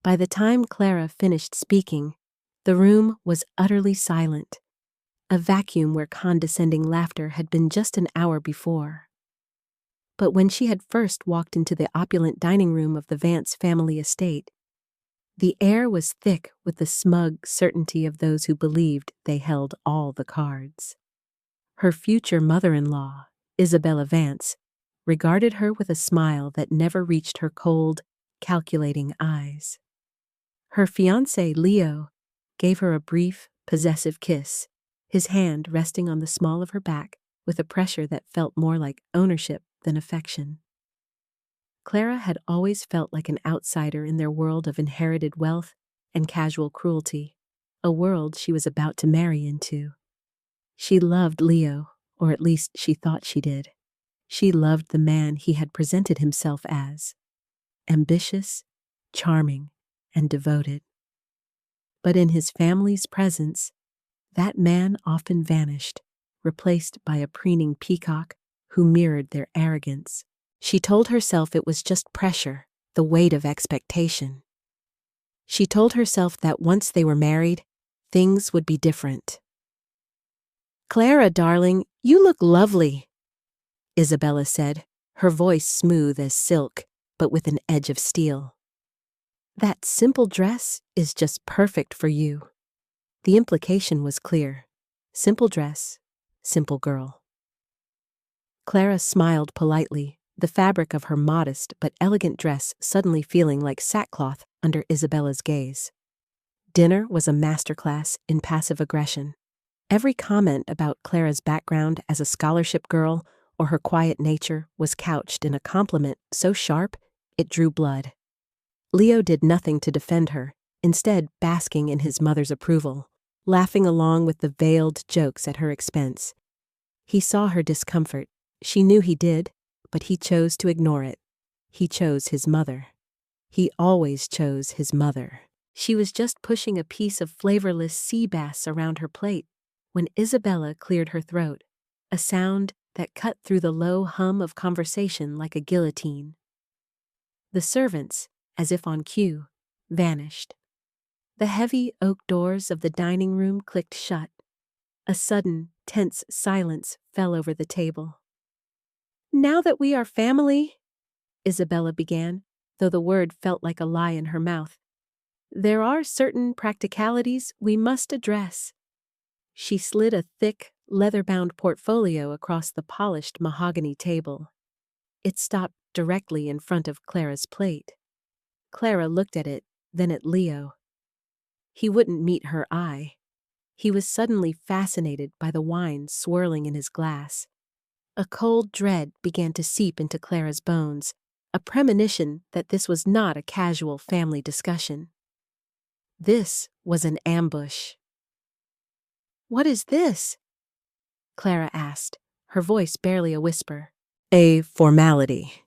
By the time Clara finished speaking, the room was utterly silent, a vacuum where condescending laughter had been just an hour before. But when she had first walked into the opulent dining room of the Vance family estate, the air was thick with the smug certainty of those who believed they held all the cards. Her future mother-in-law, Isabella Vance, regarded her with a smile that never reached her cold, calculating eyes. Her fiancé, Leo, gave her a brief, possessive kiss, his hand resting on the small of her back with a pressure that felt more like ownership than affection. Clara had always felt like an outsider in their world of inherited wealth and casual cruelty, a world she was about to marry into. She loved Leo, or at least she thought she did. She loved the man he had presented himself as, ambitious, charming, and devoted. But in his family's presence, that man often vanished, replaced by a preening peacock who mirrored their arrogance. She told herself it was just pressure, the weight of expectation. She told herself that once they were married, things would be different. "Clara, darling, you look lovely," Isabella said, her voice smooth as silk, but with an edge of steel. "That simple dress is just perfect for you." The implication was clear. Simple dress, simple girl. Clara smiled politely, the fabric of her modest but elegant dress suddenly feeling like sackcloth under Isabella's gaze. Dinner was a masterclass in passive aggression. Every comment about Clara's background as a scholarship girl or her quiet nature was couched in a compliment so sharp it drew blood. Leo did nothing to defend her, instead basking in his mother's approval, laughing along with the veiled jokes at her expense. He saw her discomfort. She knew he did, but he chose to ignore it. He chose his mother. He always chose his mother. She was just pushing a piece of flavorless sea bass around her plate when Isabella cleared her throat, a sound that cut through the low hum of conversation like a guillotine. The servants, as if on cue, vanished. The heavy oak doors of the dining room clicked shut. A sudden, tense silence fell over the table. "Now that we are family," Isabella began, though the word felt like a lie in her mouth, "there are certain practicalities we must address." She slid a thick, leather-bound portfolio across the polished mahogany table. It stopped directly in front of Clara's plate. Clara looked at it, then at Leo. He wouldn't meet her eye. He was suddenly fascinated by the wine swirling in his glass. A cold dread began to seep into Clara's bones, a premonition that this was not a casual family discussion. This was an ambush. "What is this?" Clara asked, her voice barely a whisper. "A formality,"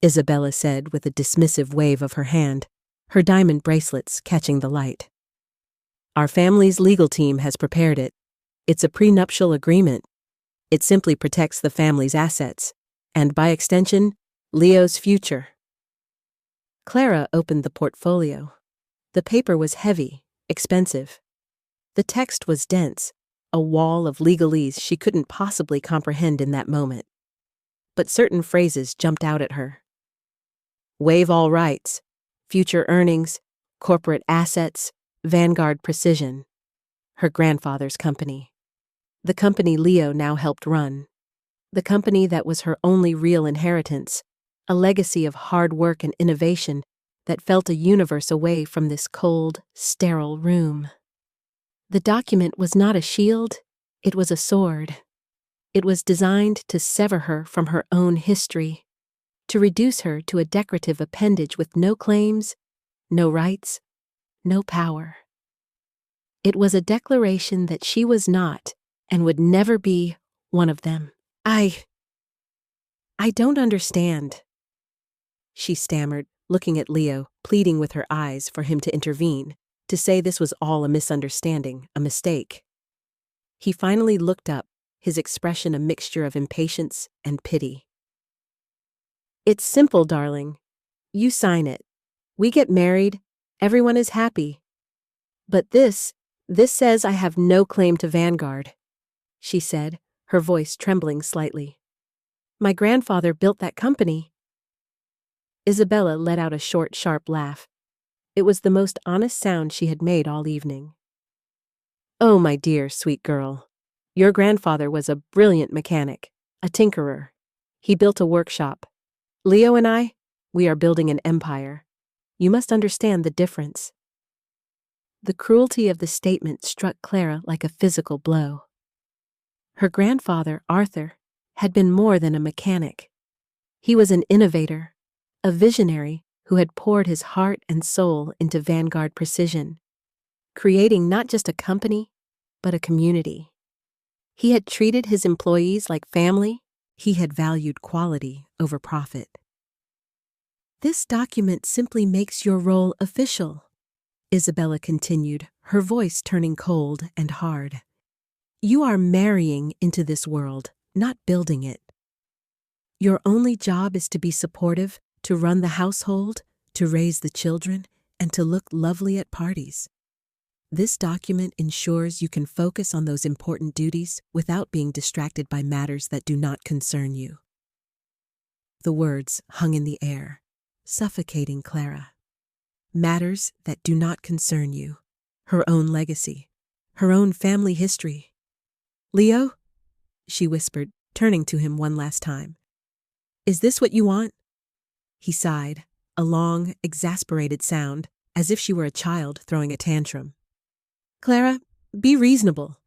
Isabella said with a dismissive wave of her hand, her diamond bracelets catching the light. "Our family's legal team has prepared it. It's a prenuptial agreement. It simply protects the family's assets, and by extension, Leo's future." Clara opened the portfolio. The paper was heavy, expensive. The text was dense, a wall of legalese she couldn't possibly comprehend in that moment. But certain phrases jumped out at her. Waive all rights, future earnings, corporate assets, Vanguard Precision, her grandfather's company. The company Leo now helped run. The company that was her only real inheritance, a legacy of hard work and innovation that felt a universe away from this cold, sterile room. The document was not a shield, it was a sword. It was designed to sever her from her own history, to reduce her to a decorative appendage with no claims, no rights, no power. It was a declaration that she was not, and would never be, one of them. I don't understand," she stammered, looking at Leo, pleading with her eyes for him to intervene, to say this was all a misunderstanding, a mistake. He finally looked up, his expression a mixture of impatience and pity. "It's simple, darling. You sign it. We get married, Everyone is happy. But this says I have no claim to Vanguard, she said, her voice trembling slightly. My grandfather built that company. Isabella let out a short, sharp laugh. It was the most honest sound she had made all evening. Oh, my dear, sweet girl. Your grandfather was a brilliant mechanic, a tinkerer. He built a workshop. Leo and I, we are building an empire. You must understand the difference. The cruelty of the statement struck Clara like a physical blow. Her grandfather, Arthur, had been more than a mechanic. He was an innovator, a visionary who had poured his heart and soul into Vanguard Precision, creating not just a company, but a community. He had treated his employees like family. He had valued quality over profit. This document simply makes your role official, Isabella continued, her voice turning cold and hard. You are marrying into this world, not building it. Your only job is to be supportive, to run the household, to raise the children, and to look lovely at parties. This document ensures you can focus on those important duties without being distracted by matters that do not concern you. The words hung in the air, suffocating Clara. Matters that do not concern you, her own legacy, her own family history. Leo, she whispered, turning to him one last time. Is this what you want? He sighed, a long, exasperated sound, as if she were a child throwing a tantrum. Clara, be reasonable.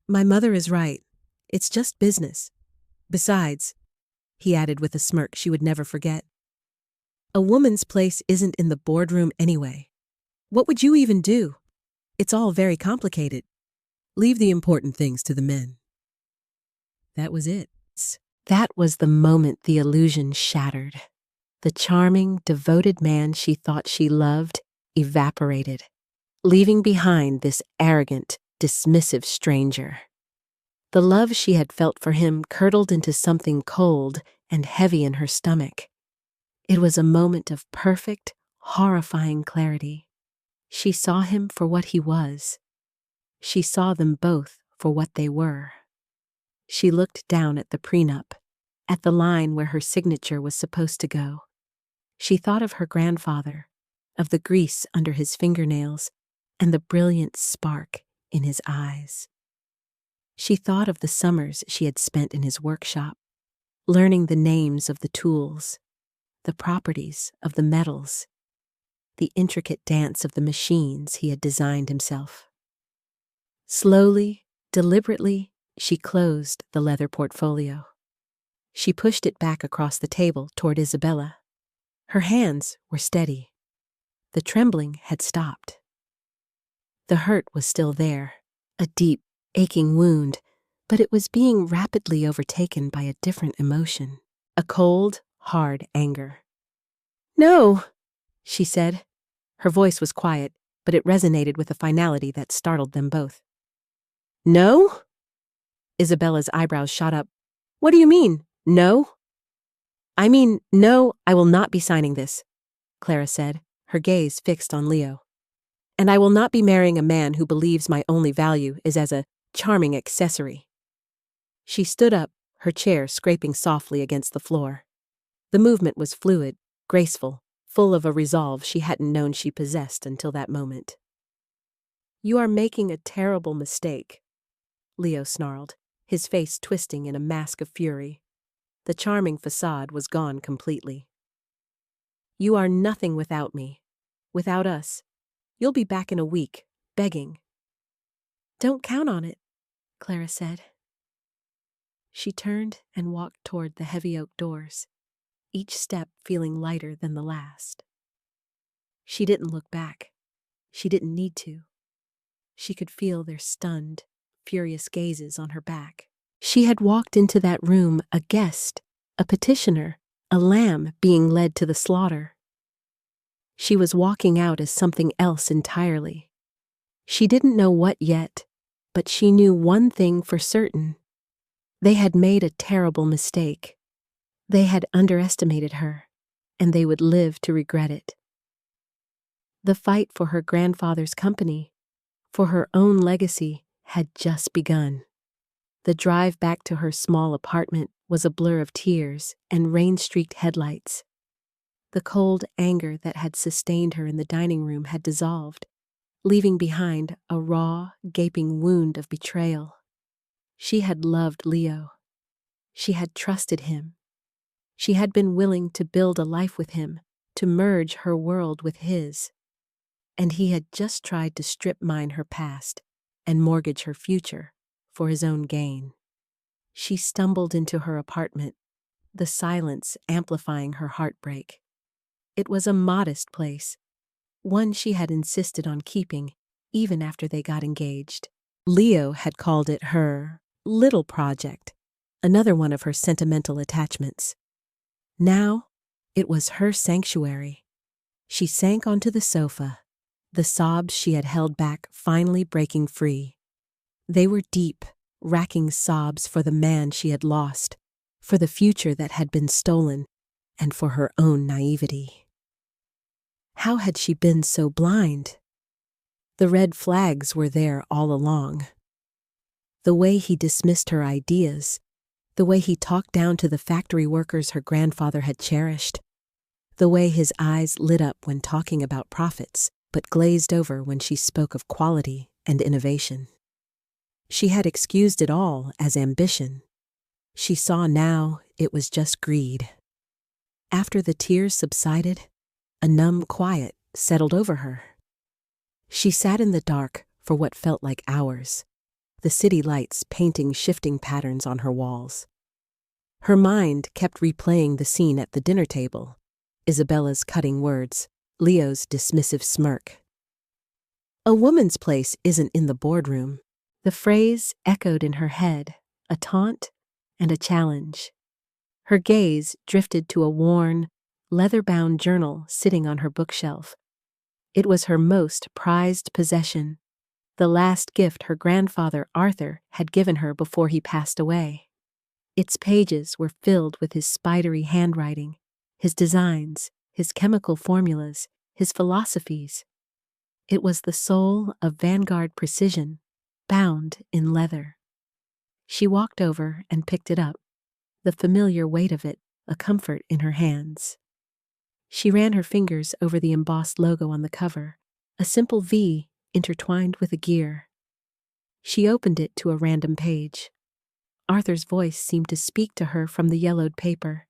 My mother is right. It's just business. Besides, he added with a smirk she would never forget, a woman's place isn't in the boardroom anyway. What would you even do? It's all very complicated. Leave the important things to the men. That was it. That was the moment the illusion shattered. The charming, devoted man she thought she loved evaporated, leaving behind this arrogant, dismissive stranger. The love she had felt for him curdled into something cold and heavy in her stomach. It was a moment of perfect, horrifying clarity. She saw him for what he was. She saw them both for what they were. She looked down at the prenup, at the line where her signature was supposed to go. She thought of her grandfather, of the grease under his fingernails, and the brilliant spark in his eyes. She thought of the summers she had spent in his workshop, learning the names of the tools, the properties of the metals, the intricate dance of the machines he had designed himself. Slowly, deliberately, she closed the leather portfolio. She pushed it back across the table toward Isabella. Her hands were steady. The trembling had stopped. The hurt was still there, a deep, aching wound, but it was being rapidly overtaken by a different emotion, a cold, hard anger. No, she said. Her voice was quiet, but it resonated with a finality that startled them both. No? Isabella's eyebrows shot up. What do you mean, no? I mean, no, I will not be signing this, Clara said, her gaze fixed on Leo. And I will not be marrying a man who believes my only value is as a charming accessory. She stood up, her chair scraping softly against the floor. The movement was fluid, graceful, full of a resolve she hadn't known she possessed until that moment. You are making a terrible mistake, Leo snarled, his face twisting in a mask of fury. The charming facade was gone completely. You are nothing without me. Without us. You'll be back in a week, begging. Don't count on it, Clara said. She turned and walked toward the heavy oak doors, each step feeling lighter than the last. She didn't look back. She didn't need to. She could feel their stunned, furious gazes on her back. She had walked into that room a guest, a petitioner, a lamb being led to the slaughter. She was walking out as something else entirely. She didn't know what yet, but she knew one thing for certain. They had made a terrible mistake. They had underestimated her, and they would live to regret it. The fight for her grandfather's company, for her own legacy, had just begun. The drive back to her small apartment was a blur of tears and rain-streaked headlights. The cold anger that had sustained her in the dining room had dissolved, leaving behind a raw, gaping wound of betrayal. She had loved Leo. She had trusted him. She had been willing to build a life with him, to merge her world with his. And he had just tried to strip mine her past and mortgage her future for his own gain. She stumbled into her apartment, the silence amplifying her heartbreak. It was a modest place, one she had insisted on keeping even after they got engaged. Leo had called it her little project, another one of her sentimental attachments. Now, it was her sanctuary. She sank onto the sofa, the sobs she had held back finally breaking free. They were deep, racking sobs for the man she had lost, for the future that had been stolen, and for her own naivety. How had she been so blind? The red flags were there all along. The way he dismissed her ideas, the way he talked down to the factory workers her grandfather had cherished, the way his eyes lit up when talking about profits, but glazed over when she spoke of quality and innovation. She had excused it all as ambition. She saw now it was just greed. After the tears subsided, a numb quiet settled over her. She sat in the dark for what felt like hours, the city lights painting shifting patterns on her walls. Her mind kept replaying the scene at the dinner table, Isabella's cutting words, Leo's dismissive smirk. A woman's place isn't in the boardroom. The phrase echoed in her head, a taunt and a challenge. Her gaze drifted to a worn, leather-bound journal sitting on her bookshelf. It was her most prized possession, the last gift her grandfather Arthur had given her before he passed away. Its pages were filled with his spidery handwriting, his designs, his chemical formulas, his philosophies. It was the soul of Vanguard precision, bound in leather. She walked over and picked it up, the familiar weight of it a comfort in her hands. She ran her fingers over the embossed logo on the cover, a simple V intertwined with a gear. She opened it to a random page. Arthur's voice seemed to speak to her from the yellowed paper,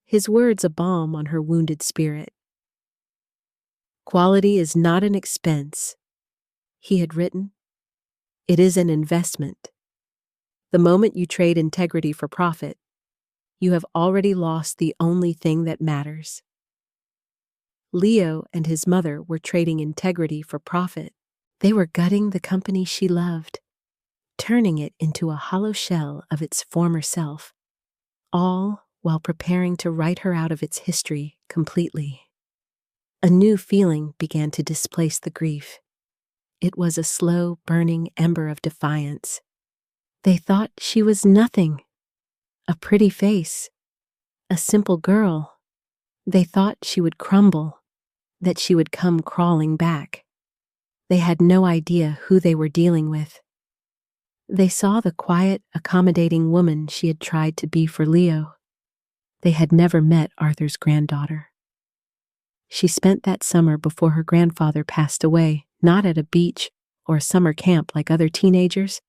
his words a balm on her wounded spirit. "Quality is not an expense," he had written. "It is an investment. The moment you trade integrity for profit, you have already lost the only thing that matters." Leo and his mother were trading integrity for profit. They were gutting the company she loved, turning it into a hollow shell of its former self, all while preparing to write her out of its history completely. A new feeling began to displace the grief. It was a slow, burning ember of defiance. They thought she was nothing. A pretty face. A simple girl. They thought she would crumble, that she would come crawling back. They had no idea who they were dealing with. They saw the quiet, accommodating woman she had tried to be for Leo. They had never met Arthur's granddaughter. She spent that summer before her grandfather passed away, not at a beach or a summer camp like other teenagers,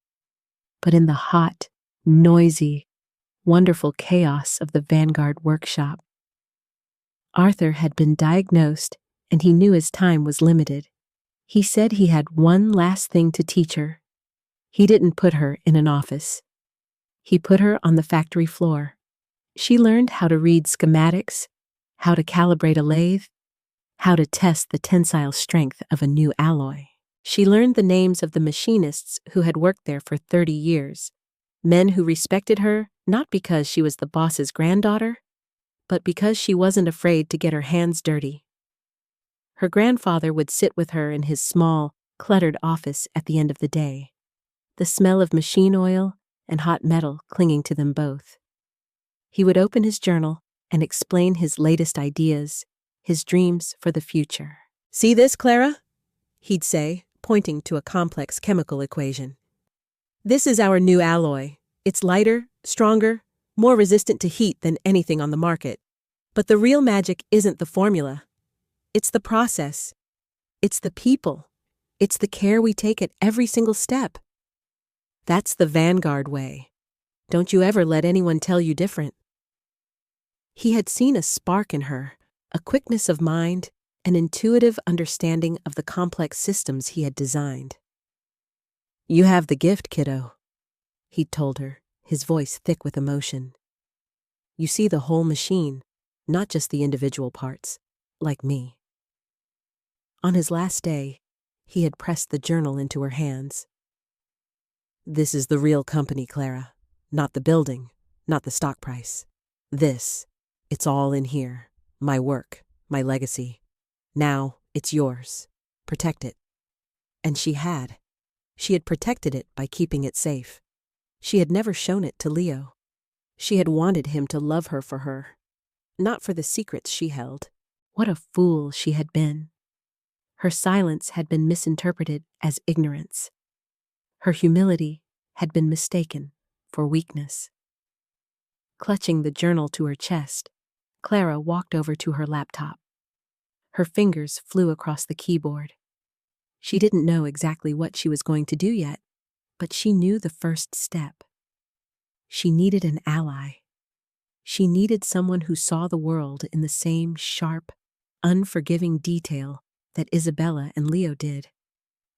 but in the hot, noisy, wonderful chaos of the Vanguard workshop. Arthur had been diagnosed, and he knew his time was limited. He said he had one last thing to teach her. He didn't put her in an office. He put her on the factory floor. She learned how to read schematics, how to calibrate a lathe, how to test the tensile strength of a new alloy. She learned the names of the machinists who had worked there for 30 years, men who respected her not because she was the boss's granddaughter, but because she wasn't afraid to get her hands dirty. Her grandfather would sit with her in his small, cluttered office at the end of the day, the smell of machine oil and hot metal clinging to them both. He would open his journal and explain his latest ideas, his dreams for the future. "See this, Clara?" he'd say, pointing to a complex chemical equation. "This is our new alloy. It's lighter, stronger, more resistant to heat than anything on the market. But the real magic isn't the formula. It's the process. It's the people. It's the care we take at every single step. That's the Vanguard way. Don't you ever let anyone tell you different." He had seen a spark in her, a quickness of mind, an intuitive understanding of the complex systems he had designed. "You have the gift, kiddo," he'd told her, his voice thick with emotion. "You see the whole machine, not just the individual parts, like me." On his last day, he had pressed the journal into her hands. "This is the real company, Clara. Not the building, not the stock price. It's all in here. My work, my legacy. Now it's yours. Protect it." And she had. She had protected it by keeping it safe. She had never shown it to Leo. She had wanted him to love her for her, not for the secrets she held. What a fool she had been. Her silence had been misinterpreted as ignorance. Her humility had been mistaken for weakness. Clutching the journal to her chest, Clara walked over to her laptop. Her fingers flew across the keyboard. She didn't know exactly what she was going to do yet, but she knew the first step. She needed an ally. She needed someone who saw the world in the same sharp, unforgiving detail that Isabella and Leo did,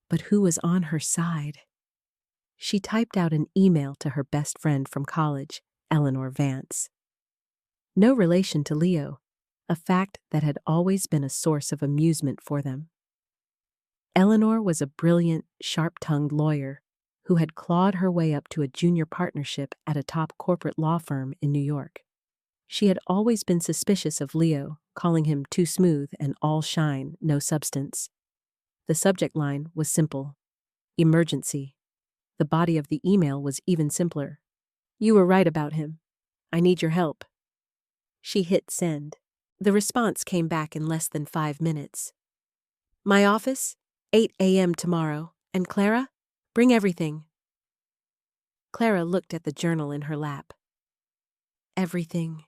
but who was on her side. She typed out an email to her best friend from college, Eleanor Vance. No relation to Leo, a fact that had always been a source of amusement for them. Eleanor was a brilliant, sharp-tongued lawyer who had clawed her way up to a junior partnership at a top corporate law firm in New York. She had always been suspicious of Leo, calling him too smooth and all shine, no substance. The subject line was simple: emergency. The body of the email was even simpler: "You were right about him. I need your help." She hit send. The response came back in less than 5 minutes. "My office, 8 a.m. tomorrow, and Clara, bring everything." Clara looked at the journal in her lap. "Everything,"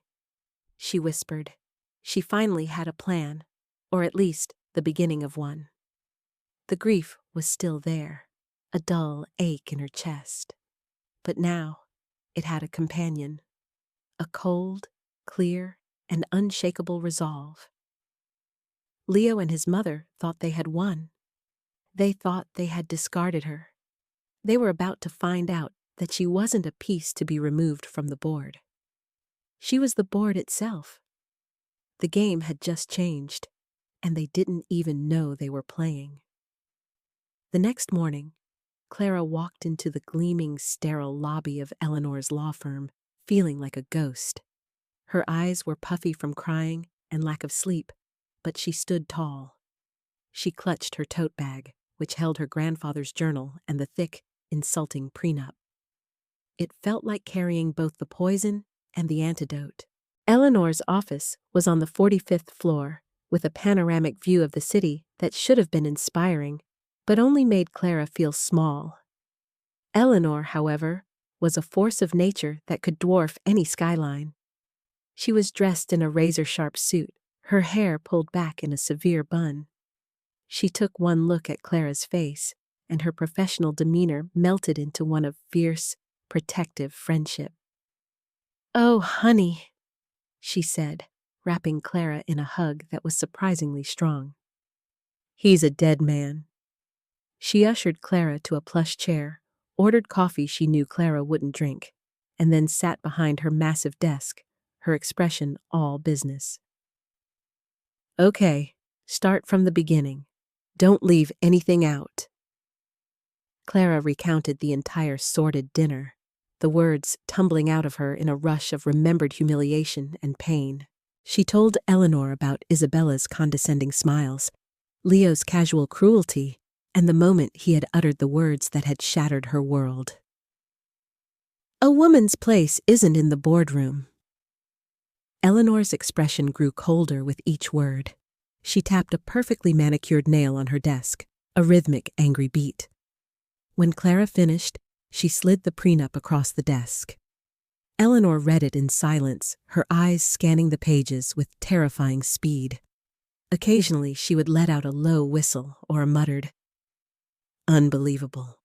she whispered. She finally had a plan, or at least the beginning of one. The grief was still there, a dull ache in her chest. But now it had a companion, a cold, clear, and unshakable resolve. Leo and his mother thought they had won. They thought they had discarded her. They were about to find out that she wasn't a piece to be removed from the board. She was the board itself. The game had just changed, and they didn't even know they were playing. The next morning, Clara walked into the gleaming, sterile lobby of Eleanor's law firm, feeling like a ghost. Her eyes were puffy from crying and lack of sleep, but she stood tall. She clutched her tote bag, which held her grandfather's journal and the thick, insulting prenup. It felt like carrying both the poison and the antidote. Eleanor's office was on the 45th floor, with a panoramic view of the city that should have been inspiring, but only made Clara feel small. Eleanor, however, was a force of nature that could dwarf any skyline. She was dressed in a razor-sharp suit, her hair pulled back in a severe bun. She took one look at Clara's face, and her professional demeanor melted into one of fierce, protective friendship. "Oh, honey," she said, wrapping Clara in a hug that was surprisingly strong. "He's a dead man." She ushered Clara to a plush chair, ordered coffee she knew Clara wouldn't drink, and then sat behind her massive desk, her expression all business. "Okay, start from the beginning. Don't leave anything out." Clara recounted the entire sordid dinner, the words tumbling out of her in a rush of remembered humiliation and pain. She told Eleanor about Isabella's condescending smiles, Leo's casual cruelty, and the moment he had uttered the words that had shattered her world. "A woman's place isn't in the boardroom." Eleanor's expression grew colder with each word. She tapped a perfectly manicured nail on her desk, a rhythmic, angry beat. When Clara finished, she slid the prenup across the desk. Eleanor read it in silence, her eyes scanning the pages with terrifying speed. Occasionally, she would let out a low whistle or a muttered, "Unbelievable."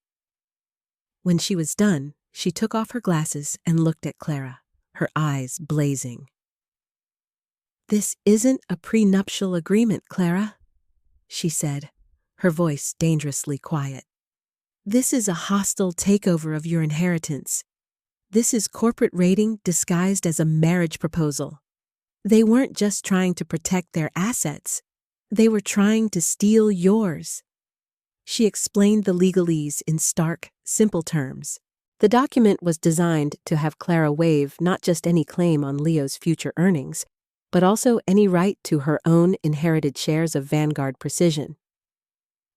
When she was done, she took off her glasses and looked at Clara, her eyes blazing. "This isn't a prenuptial agreement, Clara," she said, her voice dangerously quiet. "This is a hostile takeover of your inheritance. This is corporate raiding disguised as a marriage proposal. They weren't just trying to protect their assets. They were trying to steal yours." She explained the legalese in stark, simple terms. The document was designed to have Clara waive not just any claim on Leo's future earnings, but also any right to her own inherited shares of Vanguard Precision.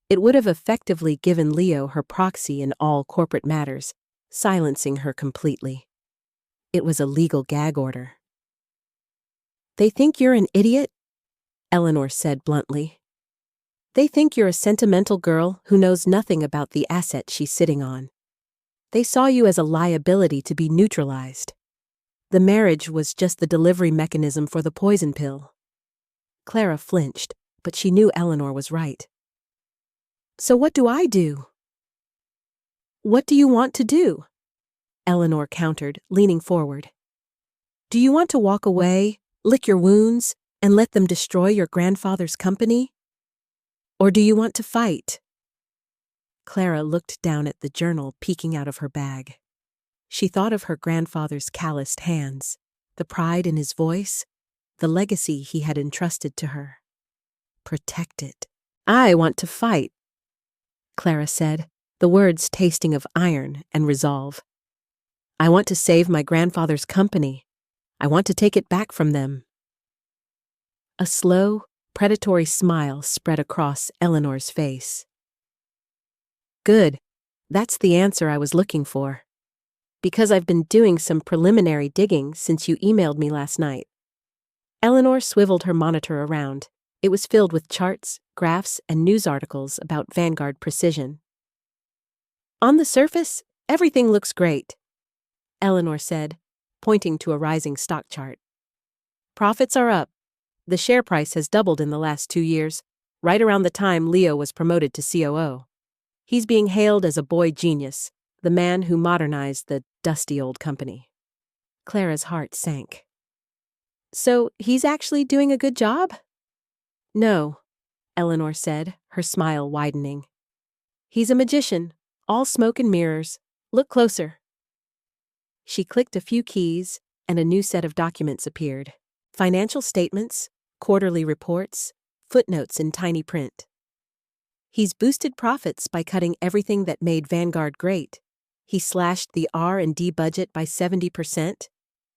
It would have effectively given Leo her proxy in all corporate matters, silencing her completely. It was a legal gag order. "They think you're an idiot," Eleanor said bluntly. "They think you're a sentimental girl who knows nothing about the asset she's sitting on. They saw you as a liability to be neutralized. The marriage was just the delivery mechanism for the poison pill." Clara flinched, but she knew Eleanor was right. "So what do I do?" "What do you want to do?" Eleanor countered, leaning forward. "Do you want to walk away, lick your wounds, and let them destroy your grandfather's company? Or do you want to fight?" Clara looked down at the journal peeking out of her bag. She thought of her grandfather's calloused hands, the pride in his voice, the legacy he had entrusted to her. "Protect it." "I want to fight," Clara said, the words tasting of iron and resolve. "I want to save my grandfather's company. I want to take it back from them." A slow, predatory smile spread across Eleanor's face. "Good. That's the answer I was looking for. Because I've been doing some preliminary digging since you emailed me last night." Eleanor swiveled her monitor around. It was filled with charts, graphs, and news articles about Vanguard Precision. "On the surface, everything looks great," Eleanor said, pointing to a rising stock chart. "Profits are up. The share price has doubled in the last 2 years, right around the time Leo was promoted to COO. He's being hailed as a boy genius, the man who modernized the dusty old company." Clara's heart sank. "So he's actually doing a good job?" "No," Eleanor said, her smile widening. "He's a magician, all smoke and mirrors. Look closer." She clicked a few keys, and a new set of documents appeared. Financial statements, quarterly reports, footnotes in tiny print. "He's boosted profits by cutting everything that made Vanguard great. He slashed the R&D budget by 70%.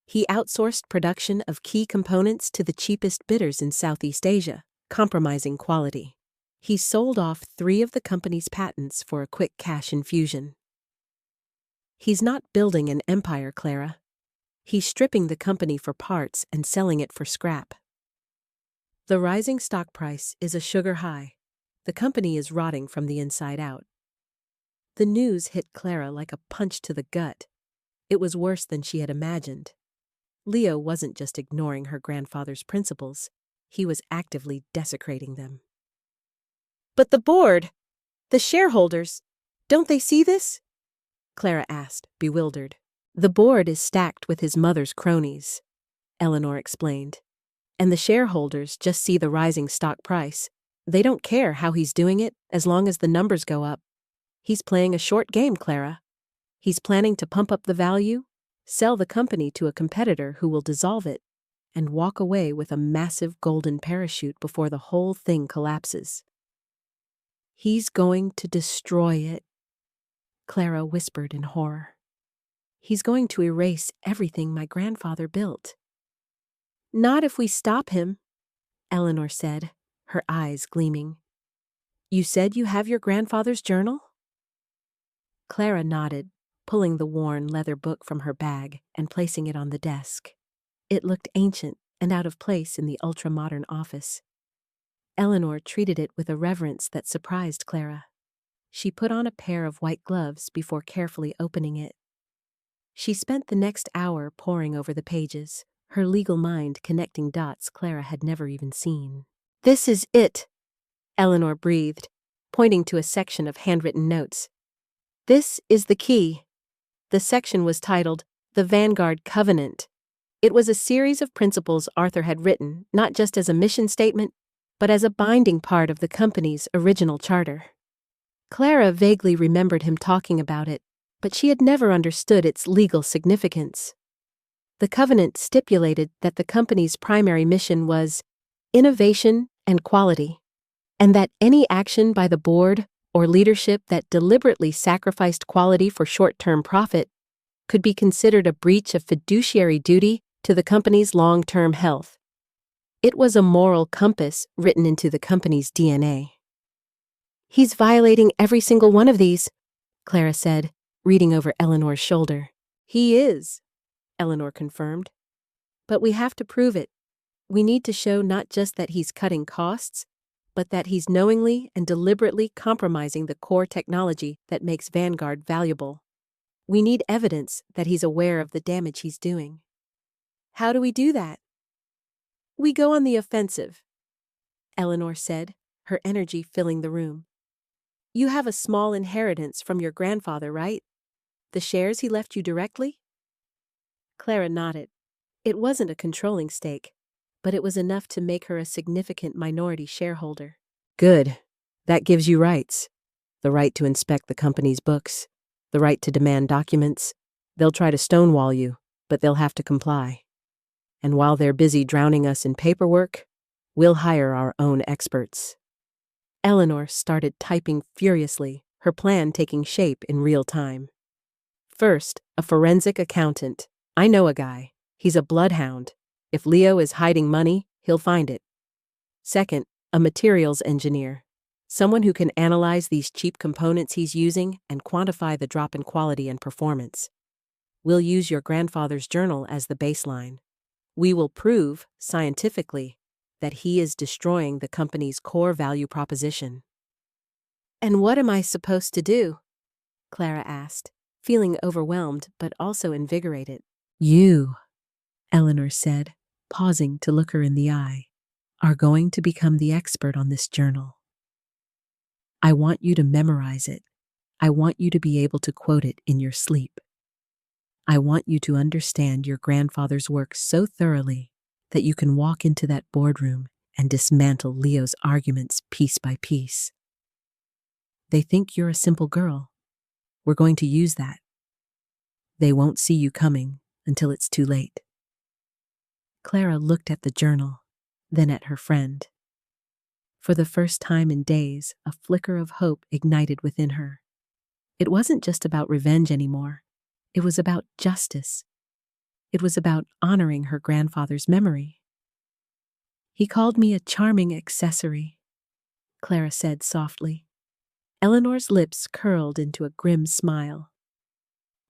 He outsourced production of key components to the cheapest bidders in Southeast Asia, compromising quality. He sold off 3 of the company's patents for a quick cash infusion." "He's not building an empire, Clara. He's stripping the company for parts and selling it for scrap. The rising stock price is a sugar high. The company is rotting from the inside out." The news hit Clara like a punch to the gut. It was worse than she had imagined. Leo wasn't just ignoring her grandfather's principles, he was actively desecrating them. "But the board, the shareholders, don't they see this?" Clara asked, bewildered. "The board is stacked with his mother's cronies," Eleanor explained. "And the shareholders just see the rising stock price. They don't care how he's doing it as long as the numbers go up. He's playing a short game, Clara. He's planning to pump up the value, sell the company to a competitor who will dissolve it, and walk away with a massive golden parachute before the whole thing collapses. He's going to destroy it," Clara whispered in horror. "He's going to erase everything my grandfather built." "Not if we stop him," Eleanor said, her eyes gleaming. "You said you have your grandfather's journal?" Clara nodded, pulling the worn leather book from her bag and placing it on the desk. It looked ancient and out of place in the ultra-modern office. Eleanor treated it with a reverence that surprised Clara. She put on a pair of white gloves before carefully opening it. She spent the next hour poring over the pages, her legal mind connecting dots Clara had never even seen. "This is it," Eleanor breathed, pointing to a section of handwritten notes. "This is the key." The section was titled, "The Vanguard Covenant." It was a series of principles Arthur had written, not just as a mission statement, but as a binding part of the company's original charter. Clara vaguely remembered him talking about it, but she had never understood its legal significance. The covenant stipulated that the company's primary mission was innovation and quality, and that any action by the board or leadership that deliberately sacrificed quality for short-term profit could be considered a breach of fiduciary duty to the company's long-term health. It was a moral compass written into the company's DNA. "He's violating every single one of these," Clara said, reading over Eleanor's shoulder. "He is," Eleanor confirmed. "But we have to prove it. We need to show not just that he's cutting costs, but that he's knowingly and deliberately compromising the core technology that makes Vanguard valuable. We need evidence that he's aware of the damage he's doing." "How do we do that?" "We go on the offensive," Eleanor said, her energy filling the room. "You have a small inheritance from your grandfather, right? The shares he left you directly?" Clara nodded. It wasn't a controlling stake, but it was enough to make her a significant minority shareholder. "Good. That gives you rights. The right to inspect the company's books, the right to demand documents. They'll try to stonewall you, but they'll have to comply. And while they're busy drowning us in paperwork, we'll hire our own experts." Eleanor started typing furiously, her plan taking shape in real time. "First, a forensic accountant. I know a guy. He's a bloodhound. If Leo is hiding money, he'll find it. Second, a materials engineer. Someone who can analyze these cheap components he's using and quantify the drop in quality and performance. We'll use your grandfather's journal as the baseline. We will prove, scientifically, that he is destroying the company's core value proposition." "And what am I supposed to do?" Clara asked, feeling overwhelmed but also invigorated. "You," Eleanor said, pausing to look her in the eye, "are going to become the expert on this journal. I want you to memorize it. I want you to be able to quote it in your sleep. I want you to understand your grandfather's work so thoroughly that you can walk into that boardroom and dismantle Leo's arguments piece by piece. They think you're a simple girl. We're going to use that. They won't see you coming until it's too late." Clara looked at the journal, then at her friend. For the first time in days, a flicker of hope ignited within her. It wasn't just about revenge anymore. It was about justice. It was about honoring her grandfather's memory. "He called me a charming accessory," Clara said softly. Eleanor's lips curled into a grim smile.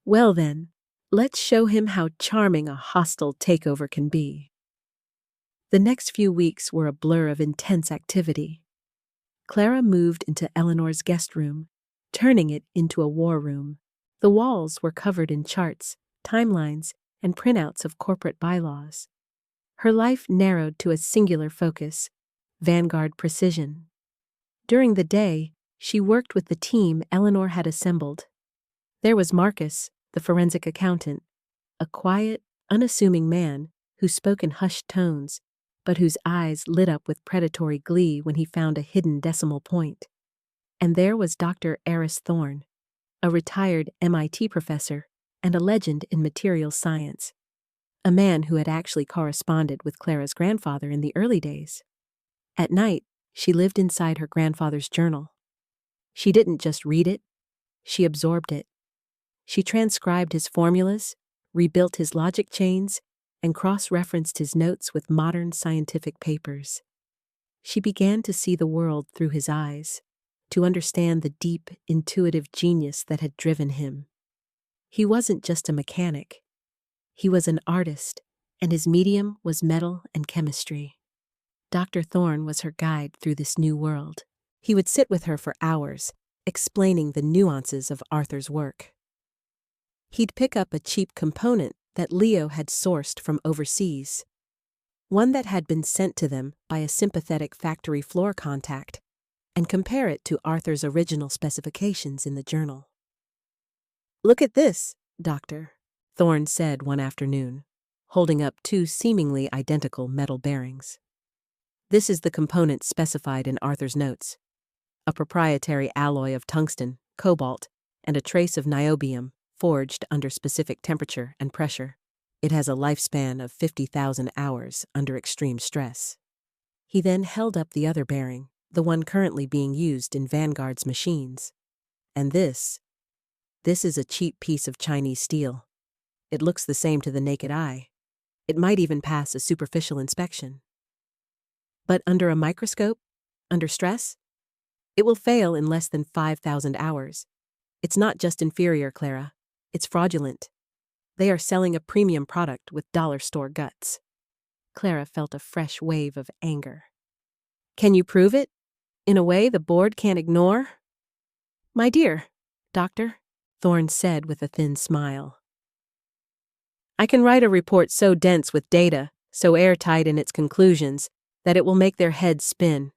"Well then, let's show him how charming a hostile takeover can be." The next few weeks were a blur of intense activity. Clara moved into Eleanor's guest room, turning it into a war room. The walls were covered in charts, timelines, and printouts of corporate bylaws. Her life narrowed to a singular focus: Vanguard Precision. During the day, she worked with the team Eleanor had assembled. There was Marcus, the forensic accountant, a quiet, unassuming man who spoke in hushed tones, but whose eyes lit up with predatory glee when he found a hidden decimal point. And there was Dr. Eris Thorne, a retired MIT professor and a legend in materials science, a man who had actually corresponded with Clara's grandfather in the early days. At night, she lived inside her grandfather's journal. She didn't just read it, she absorbed it. She transcribed his formulas, rebuilt his logic chains, and cross-referenced his notes with modern scientific papers. She began to see the world through his eyes, to understand the deep, intuitive genius that had driven him. He wasn't just a mechanic. He was an artist, and his medium was metal and chemistry. Dr. Thorne was her guide through this new world. He would sit with her for hours, explaining the nuances of Arthur's work. He'd pick up a cheap component that Leo had sourced from overseas, one that had been sent to them by a sympathetic factory floor contact, and compare it to Arthur's original specifications in the journal. "Look at this, Doctor," Thorne said one afternoon, holding up two seemingly identical metal bearings. "This is the component specified in Arthur's notes. A proprietary alloy of tungsten, cobalt, and a trace of niobium, forged under specific temperature and pressure. It has a lifespan of 50,000 hours under extreme stress." He then held up the other bearing, the one currently being used in Vanguard's machines. "And this is a cheap piece of Chinese steel. It looks the same to the naked eye. It might even pass a superficial inspection. But under a microscope, under stress, it will fail in less than 5,000 hours. It's not just inferior, Clara. It's fraudulent. They are selling a premium product with dollar store guts." Clara felt a fresh wave of anger. "Can you prove it? In a way the board can't ignore?" "My dear Doctor," Thorne said with a thin smile, "I can write a report so dense with data, so airtight in its conclusions, that it will make their heads spin.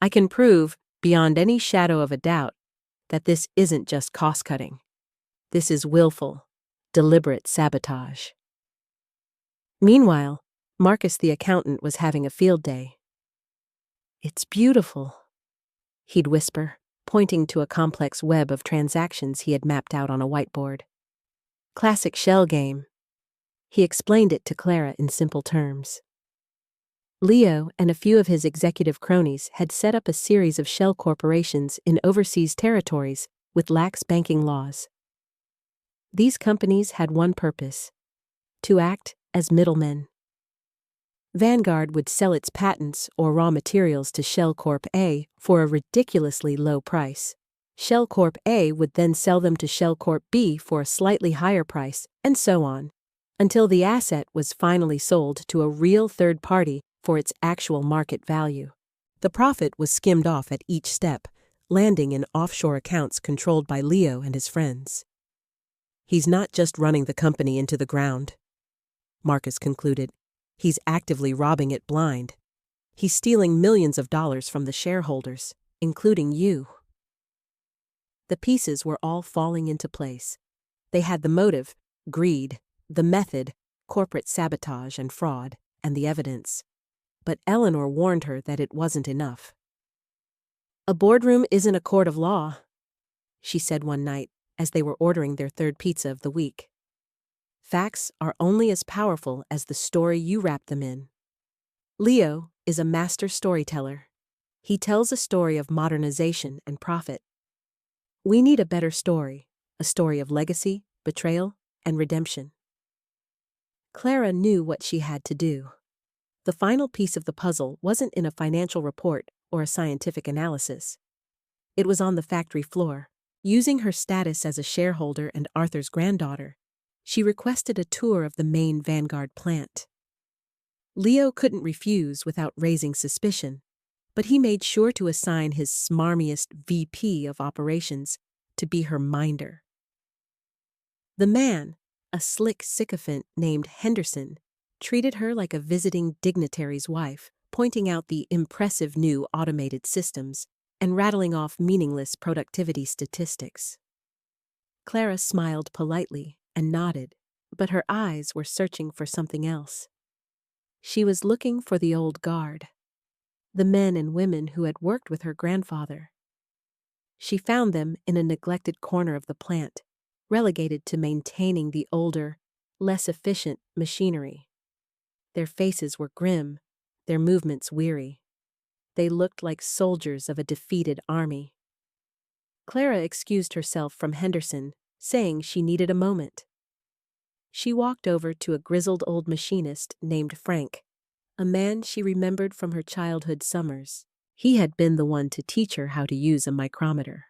I can prove, beyond any shadow of a doubt, that this isn't just cost-cutting. This is willful, deliberate sabotage." Meanwhile, Marcus the accountant was having a field day. "It's beautiful," he'd whisper, pointing to a complex web of transactions he had mapped out on a whiteboard. "Classic shell game." He explained it to Clara in simple terms. Leo and a few of his executive cronies had set up a series of shell corporations in overseas territories with lax banking laws. These companies had one purpose: to act as middlemen. Vanguard would sell its patents or raw materials to Shell Corp A for a ridiculously low price. Shell Corp A would then sell them to Shell Corp B for a slightly higher price, and so on, until the asset was finally sold to a real third party for its actual market value. The profit was skimmed off at each step, landing in offshore accounts controlled by Leo and his friends. "He's not just running the company into the ground," Marcus concluded. "He's actively robbing it blind. He's stealing millions of dollars from the shareholders, including you." The pieces were all falling into place. They had the motive, greed, the method, corporate sabotage and fraud, and the evidence. But Eleanor warned her that it wasn't enough. "A boardroom isn't a court of law," she said one night as they were ordering their third pizza of the week. "Facts are only as powerful as the story you wrap them in. Leo is a master storyteller. He tells a story of modernization and profit. We need a better story, a story of legacy, betrayal, and redemption." Clara knew what she had to do. The final piece of the puzzle wasn't in a financial report or a scientific analysis. It was on the factory floor. Using her status as a shareholder and Arthur's granddaughter, she requested a tour of the main Vanguard plant. Leo couldn't refuse without raising suspicion, but he made sure to assign his smarmiest VP of operations to be her minder. The man, a slick sycophant named Henderson, treated her like a visiting dignitary's wife, pointing out the impressive new automated systems and rattling off meaningless productivity statistics. Clara smiled politely and nodded, but her eyes were searching for something else. She was looking for the old guard, the men and women who had worked with her grandfather. She found them in a neglected corner of the plant, relegated to maintaining the older, less efficient machinery. Their faces were grim, their movements weary. They looked like soldiers of a defeated army. Clara excused herself from Henderson, saying she needed a moment. She walked over to a grizzled old machinist named Frank, a man she remembered from her childhood summers. He had been the one to teach her how to use a micrometer.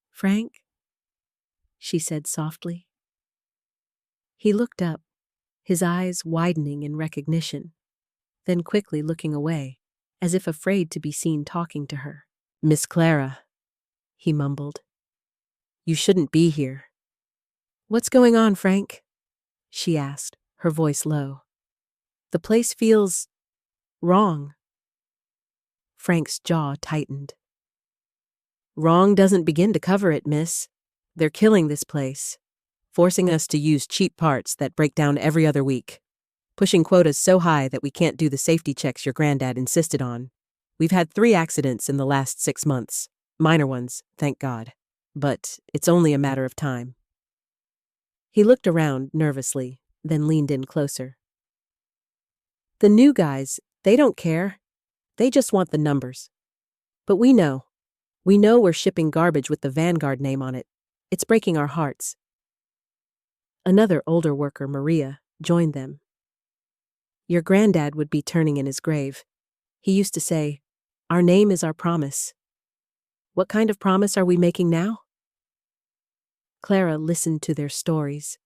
"Frank?" she said softly. He looked up, his eyes widening in recognition. then quickly looking away, as if afraid to be seen talking to her. "Miss Clara," he mumbled. "You shouldn't be here." "What's going on, Frank?" she asked, her voice low. "The place feels wrong." Frank's jaw tightened. "Wrong doesn't begin to cover it, miss. They're killing this place, forcing us to use cheap parts that break down every other week, pushing quotas so high that we can't do the safety checks your granddad insisted on. We've had 3 accidents in the last 6 months. Minor ones, thank God. But it's only a matter of time." He looked around nervously, then leaned in closer. "The new guys, they don't care. They just want the numbers. But we know. We know we're shipping garbage with the Vanguard name on it. It's breaking our hearts." Another older worker, Maria, joined them. "Your granddad would be turning in his grave. He used to say, 'Our name is our promise.' What kind of promise are we making now?" Clara listened to their stories,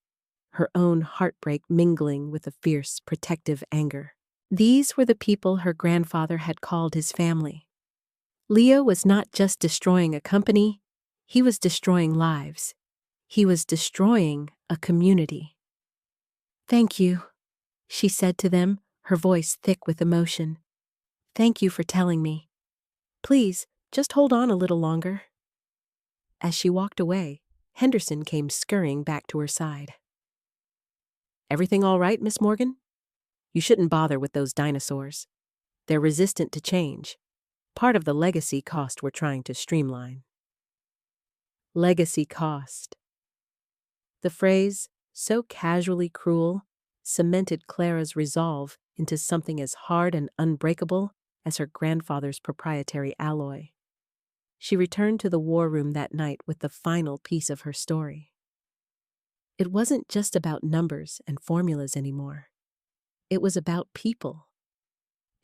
her own heartbreak mingling with a fierce, protective anger. These were the people her grandfather had called his family. Leo was not just destroying a company, he was destroying lives. He was destroying a community. "Thank you," she said to them, her voice thick with emotion. "Thank you for telling me. Please, just hold on a little longer." As she walked away, Henderson came scurrying back to her side. "Everything all right, Miss Morgan? You shouldn't bother with those dinosaurs. They're resistant to change. Part of the legacy cost we're trying to streamline." Legacy cost. The phrase, so casually cruel, cemented Clara's resolve into something as hard and unbreakable as her grandfather's proprietary alloy. She returned to the war room that night with the final piece of her story. It wasn't just about numbers and formulas anymore. It was about people.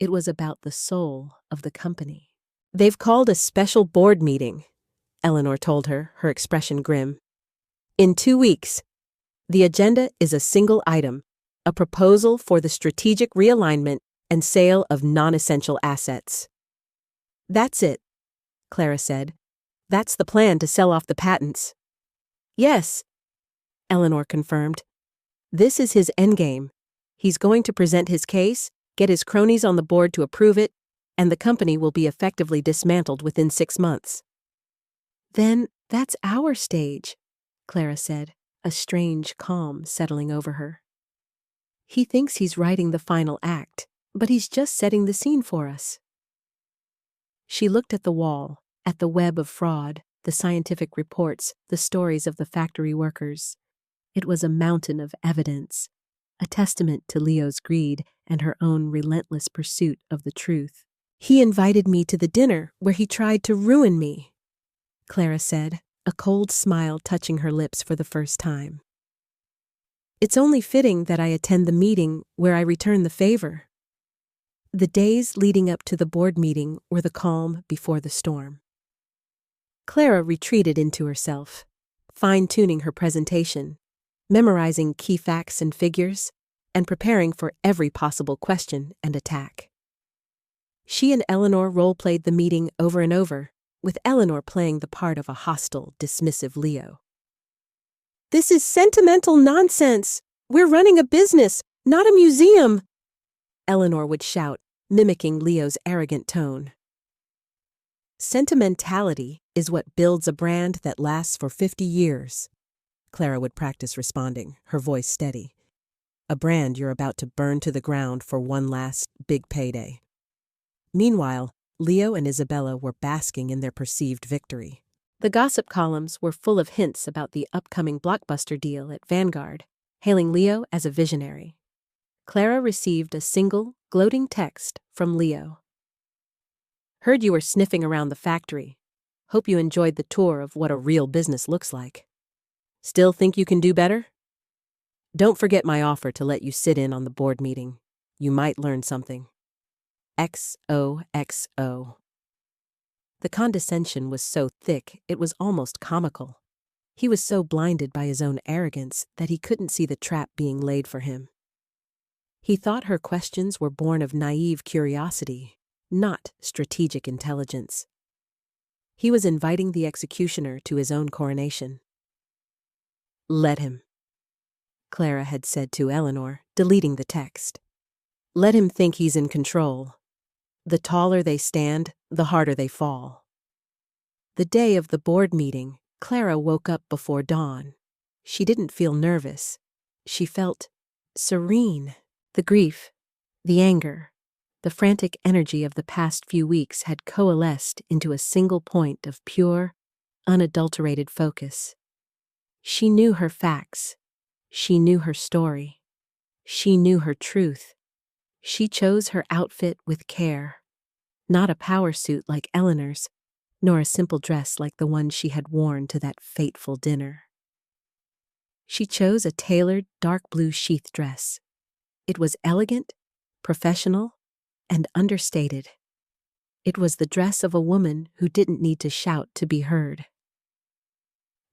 It was about the soul of the company. "They've called a special board meeting," Eleanor told her, her expression grim. "In 2 weeks. The agenda is a single item, a proposal for the strategic realignment and sale of non-essential assets." "That's it," Clara said. "That's the plan to sell off the patents." "Yes," Eleanor confirmed. "This is his endgame. He's going to present his case, get his cronies on the board to approve it, and the company will be effectively dismantled within 6 months. "Then that's our stage," Clara said, a strange calm settling over her. "He thinks he's writing the final act, but he's just setting the scene for us." She looked at the wall, at the web of fraud, the scientific reports, the stories of the factory workers. It was a mountain of evidence, a testament to Leo's greed and her own relentless pursuit of the truth. "He invited me to the dinner where he tried to ruin me," Clara said, a cold smile touching her lips for the first time. "It's only fitting that I attend the meeting where I return the favor." The days leading up to the board meeting were the calm before the storm. Clara retreated into herself, fine-tuning her presentation, memorizing key facts and figures, and preparing for every possible question and attack. She and Eleanor role-played the meeting over and over, with Eleanor playing the part of a hostile, dismissive Leo. "This is sentimental nonsense! We're running a business, not a museum!" Eleanor would shout, mimicking Leo's arrogant tone. "Sentimentality is what builds a brand that lasts for 50 years, Clara would practice responding, her voice steady. "A brand you're about to burn to the ground for one last big payday." Meanwhile, Leo and Isabella were basking in their perceived victory. The gossip columns were full of hints about the upcoming blockbuster deal at Vanguard, hailing Leo as a visionary. Clara received a single, gloating text from Leo. "Heard you were sniffing around the factory. Hope you enjoyed the tour of what a real business looks like. Still think you can do better? Don't forget my offer to let you sit in on the board meeting. You might learn something. XOXO." The condescension was so thick it was almost comical. He was so blinded by his own arrogance that he couldn't see the trap being laid for him. He thought her questions were born of naive curiosity, not strategic intelligence. He was inviting the executioner to his own coronation. "Let him," Clara had said to Eleanor, deleting the text. "Let him think he's in control. The taller they stand, the harder they fall." The day of the board meeting, Clara woke up before dawn. She didn't feel nervous. She felt serene. The grief, the anger, the frantic energy of the past few weeks had coalesced into a single point of pure, unadulterated focus. She knew her facts. She knew her story. She knew her truth. She chose her outfit with care. Not a power suit like Eleanor's, nor a simple dress like the one she had worn to that fateful dinner. She chose a tailored dark blue sheath dress. It was elegant, professional, and understated. It was the dress of a woman who didn't need to shout to be heard.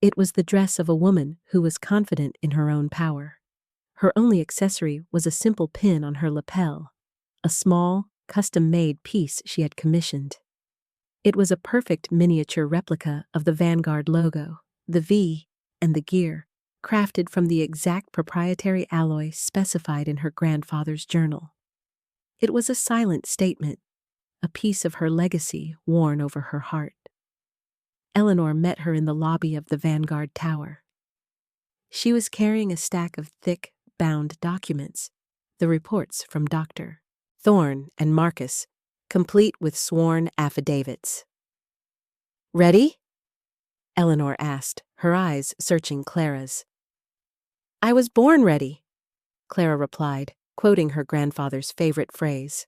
It was the dress of a woman who was confident in her own power. Her only accessory was a simple pin on her lapel, a small, custom-made piece she had commissioned. It was a perfect miniature replica of the Vanguard logo, the V, and the gear, crafted from the exact proprietary alloy specified in her grandfather's journal. It was a silent statement, a piece of her legacy worn over her heart. Eleanor met her in the lobby of the Vanguard Tower. She was carrying a stack of thick, bound documents, the reports from Dr. Thorne and Marcus, complete with sworn affidavits. "Ready?" Eleanor asked, her eyes searching Clara's. "I was born ready," Clara replied, quoting her grandfather's favorite phrase.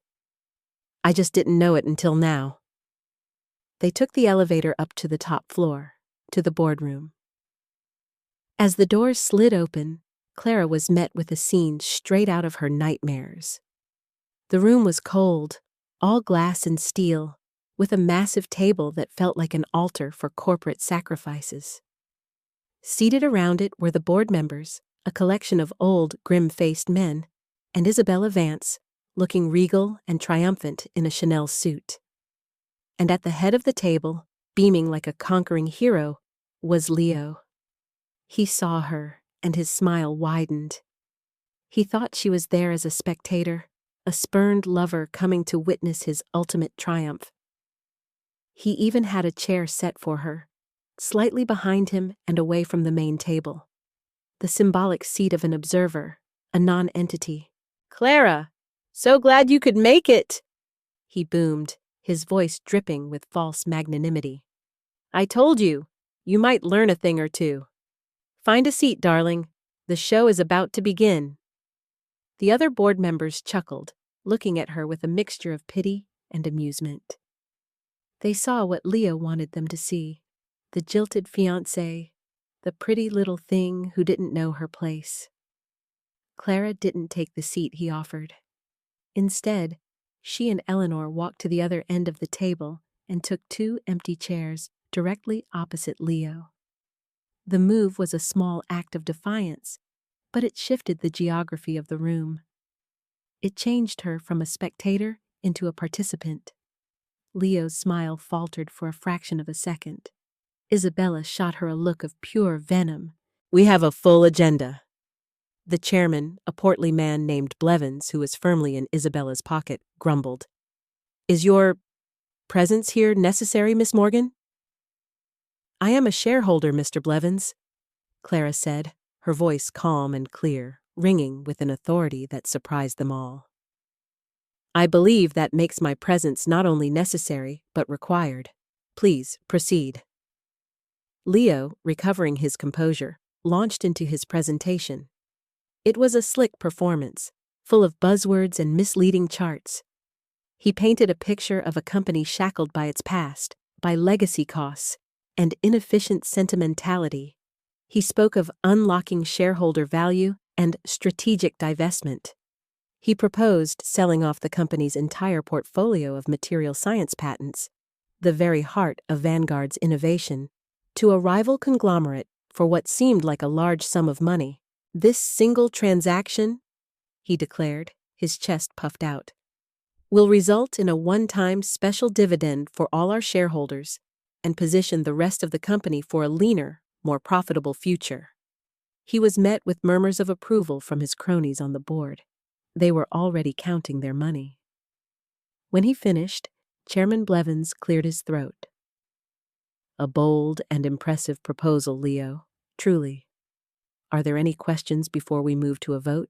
"I just didn't know it until now." They took the elevator up to the top floor, to the boardroom. As the doors slid open, Clara was met with a scene straight out of her nightmares. The room was cold, all glass and steel, with a massive table that felt like an altar for corporate sacrifices. Seated around it were the board members, a collection of old, grim-faced men, and Isabella Vance, looking regal and triumphant in a Chanel suit. And at the head of the table, beaming like a conquering hero, was Leo. He saw her, and his smile widened. He thought she was there as a spectator, a spurned lover coming to witness his ultimate triumph. He even had a chair set for her, slightly behind him and away from the main table. The symbolic seat of an observer, a non-entity. "Clara, so glad you could make it," he boomed, his voice dripping with false magnanimity. "I told you, you might learn a thing or two. Find a seat, darling. The show is about to begin." The other board members chuckled, looking at her with a mixture of pity and amusement. They saw what Leo wanted them to see, the jilted fiancée, the pretty little thing who didn't know her place. Clara didn't take the seat he offered. Instead, she and Eleanor walked to the other end of the table and took 2 empty chairs directly opposite Leo. The move was a small act of defiance, but it shifted the geography of the room. It changed her from a spectator into a participant. Leo's smile faltered for a fraction of a second. Isabella shot her a look of pure venom. "We have a full agenda." The chairman, a portly man named Blevins, who was firmly in Isabella's pocket, grumbled. "Is your presence here necessary, Miss Morgan?" "I am a shareholder, Mr. Blevins," Clara said, her voice calm and clear, ringing with an authority that surprised them all. "I believe that makes my presence not only necessary, but required. Please, proceed." Leo, recovering his composure, launched into his presentation. It was a slick performance, full of buzzwords and misleading charts. He painted a picture of a company shackled by its past, by legacy costs, and inefficient sentimentality. He spoke of unlocking shareholder value and strategic divestment. He proposed selling off the company's entire portfolio of material science patents, the very heart of Vanguard's innovation, to a rival conglomerate for what seemed like a large sum of money. "This single transaction," he declared, his chest puffed out, will result in a one-time special dividend for all our shareholders and position the rest of the company for a leaner, more profitable future. He was met with murmurs of approval from his cronies on the board. They were already counting their money. When he finished, Chairman Blevins cleared his throat. A bold and impressive proposal, Leo, truly. Are there any questions before we move to a vote?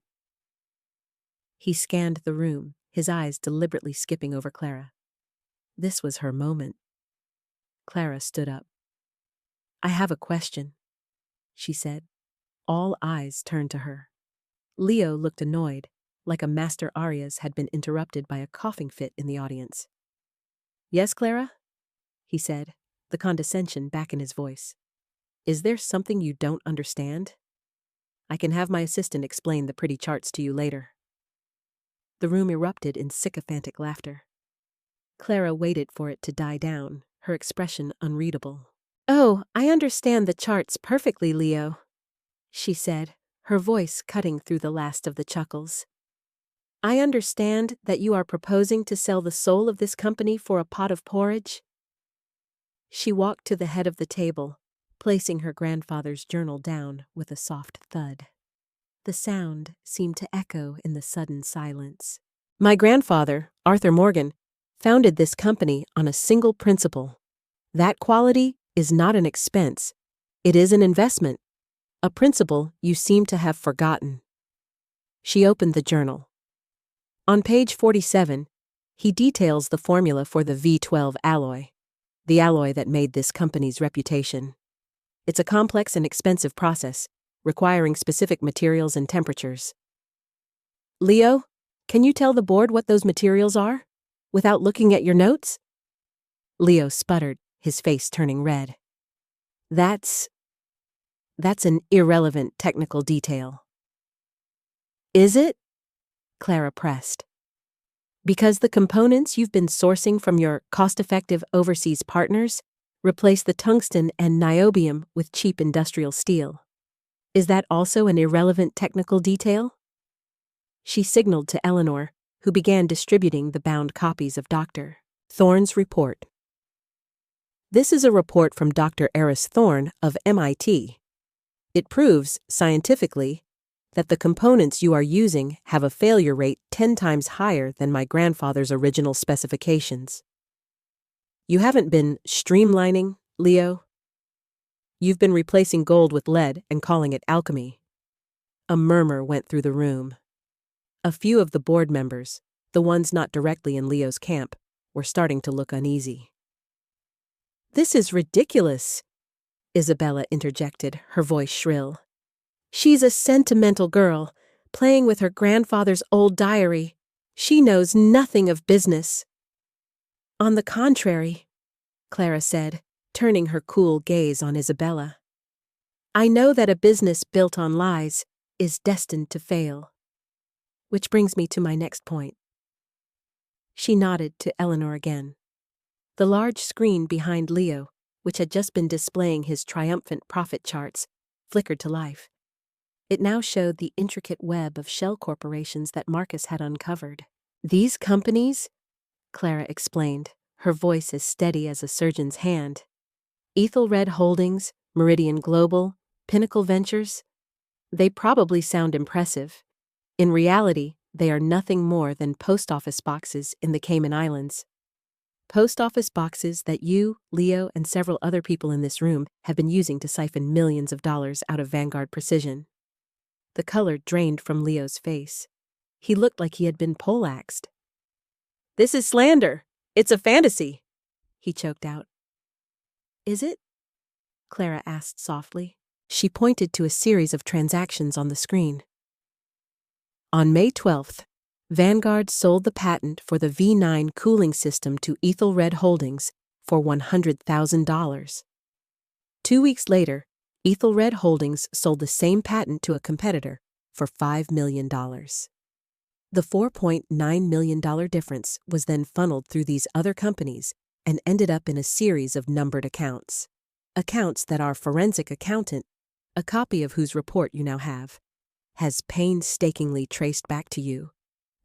He scanned the room, his eyes deliberately skipping over Clara. This was her moment. Clara stood up. I have a question, she said. All eyes turned to her. Leo looked annoyed, like a Master Arias had been interrupted by a coughing fit in the audience. Yes, Clara? He said, the condescension back in his voice. Is there something you don't understand? I can have my assistant explain the pretty charts to you later. The room erupted in sycophantic laughter. Clara waited for it to die down, her expression unreadable. Oh, I understand the charts perfectly, Leo, she said, her voice cutting through the last of the chuckles. I understand that you are proposing to sell the soul of this company for a pot of porridge. She walked to the head of the table, placing her grandfather's journal down with a soft thud. The sound seemed to echo in the sudden silence. My grandfather, Arthur Morgan, founded this company on a single principle. That quality is not an expense. It is an investment, a principle you seem to have forgotten. She opened the journal. On page 47, he details the formula for the V12 alloy, the alloy that made this company's reputation. It's a complex and expensive process, requiring specific materials and temperatures. Leo, can you tell the board what those materials are, without looking at your notes? Leo sputtered, his face turning red. That's an irrelevant technical detail. Is it? Clara pressed. Because the components you've been sourcing from your cost-effective overseas partners replace the tungsten and niobium with cheap industrial steel. Is that also an irrelevant technical detail? She signaled to Eleanor, who began distributing the bound copies of Dr. Thorne's report. This is a report from Dr. Eris Thorne of MIT. It proves, scientifically, that the components you are using have a failure rate 10 times higher than my grandfather's original specifications. You haven't been streamlining, Leo. You've been replacing gold with lead and calling it alchemy. A murmur went through the room. A few of the board members, the ones not directly in Leo's camp, were starting to look uneasy. This is ridiculous, Isabella interjected, her voice shrill. She's a sentimental girl, playing with her grandfather's old diary. She knows nothing of business. On the contrary, Clara said, turning her cool gaze on Isabella. I know that a business built on lies is destined to fail. Which brings me to my next point. She nodded to Eleanor again. The large screen behind Leo, which had just been displaying his triumphant profit charts, flickered to life. It now showed the intricate web of shell corporations that Marcus had uncovered. These companies, Clara explained, her voice as steady as a surgeon's hand. Ethelred Holdings, Meridian Global, Pinnacle Ventures. They probably sound impressive. In reality, they are nothing more than post office boxes in the Cayman Islands. Post office boxes that you, Leo, and several other people in this room have been using to siphon millions of dollars out of Vanguard Precision. The color drained from Leo's face. He looked like he had been poleaxed. This is slander. It's a fantasy, he choked out. Is it? Clara asked softly. She pointed to a series of transactions on the screen. On May 12th, Vanguard sold the patent for the V9 cooling system to Ethelred Holdings for $100,000. 2 weeks later, Ethelred Holdings sold the same patent to a competitor for $5 million. The $4.9 million difference was then funneled through these other companies and ended up in a series of numbered accounts. Accounts that our forensic accountant, a copy of whose report you now have, has painstakingly traced back to you,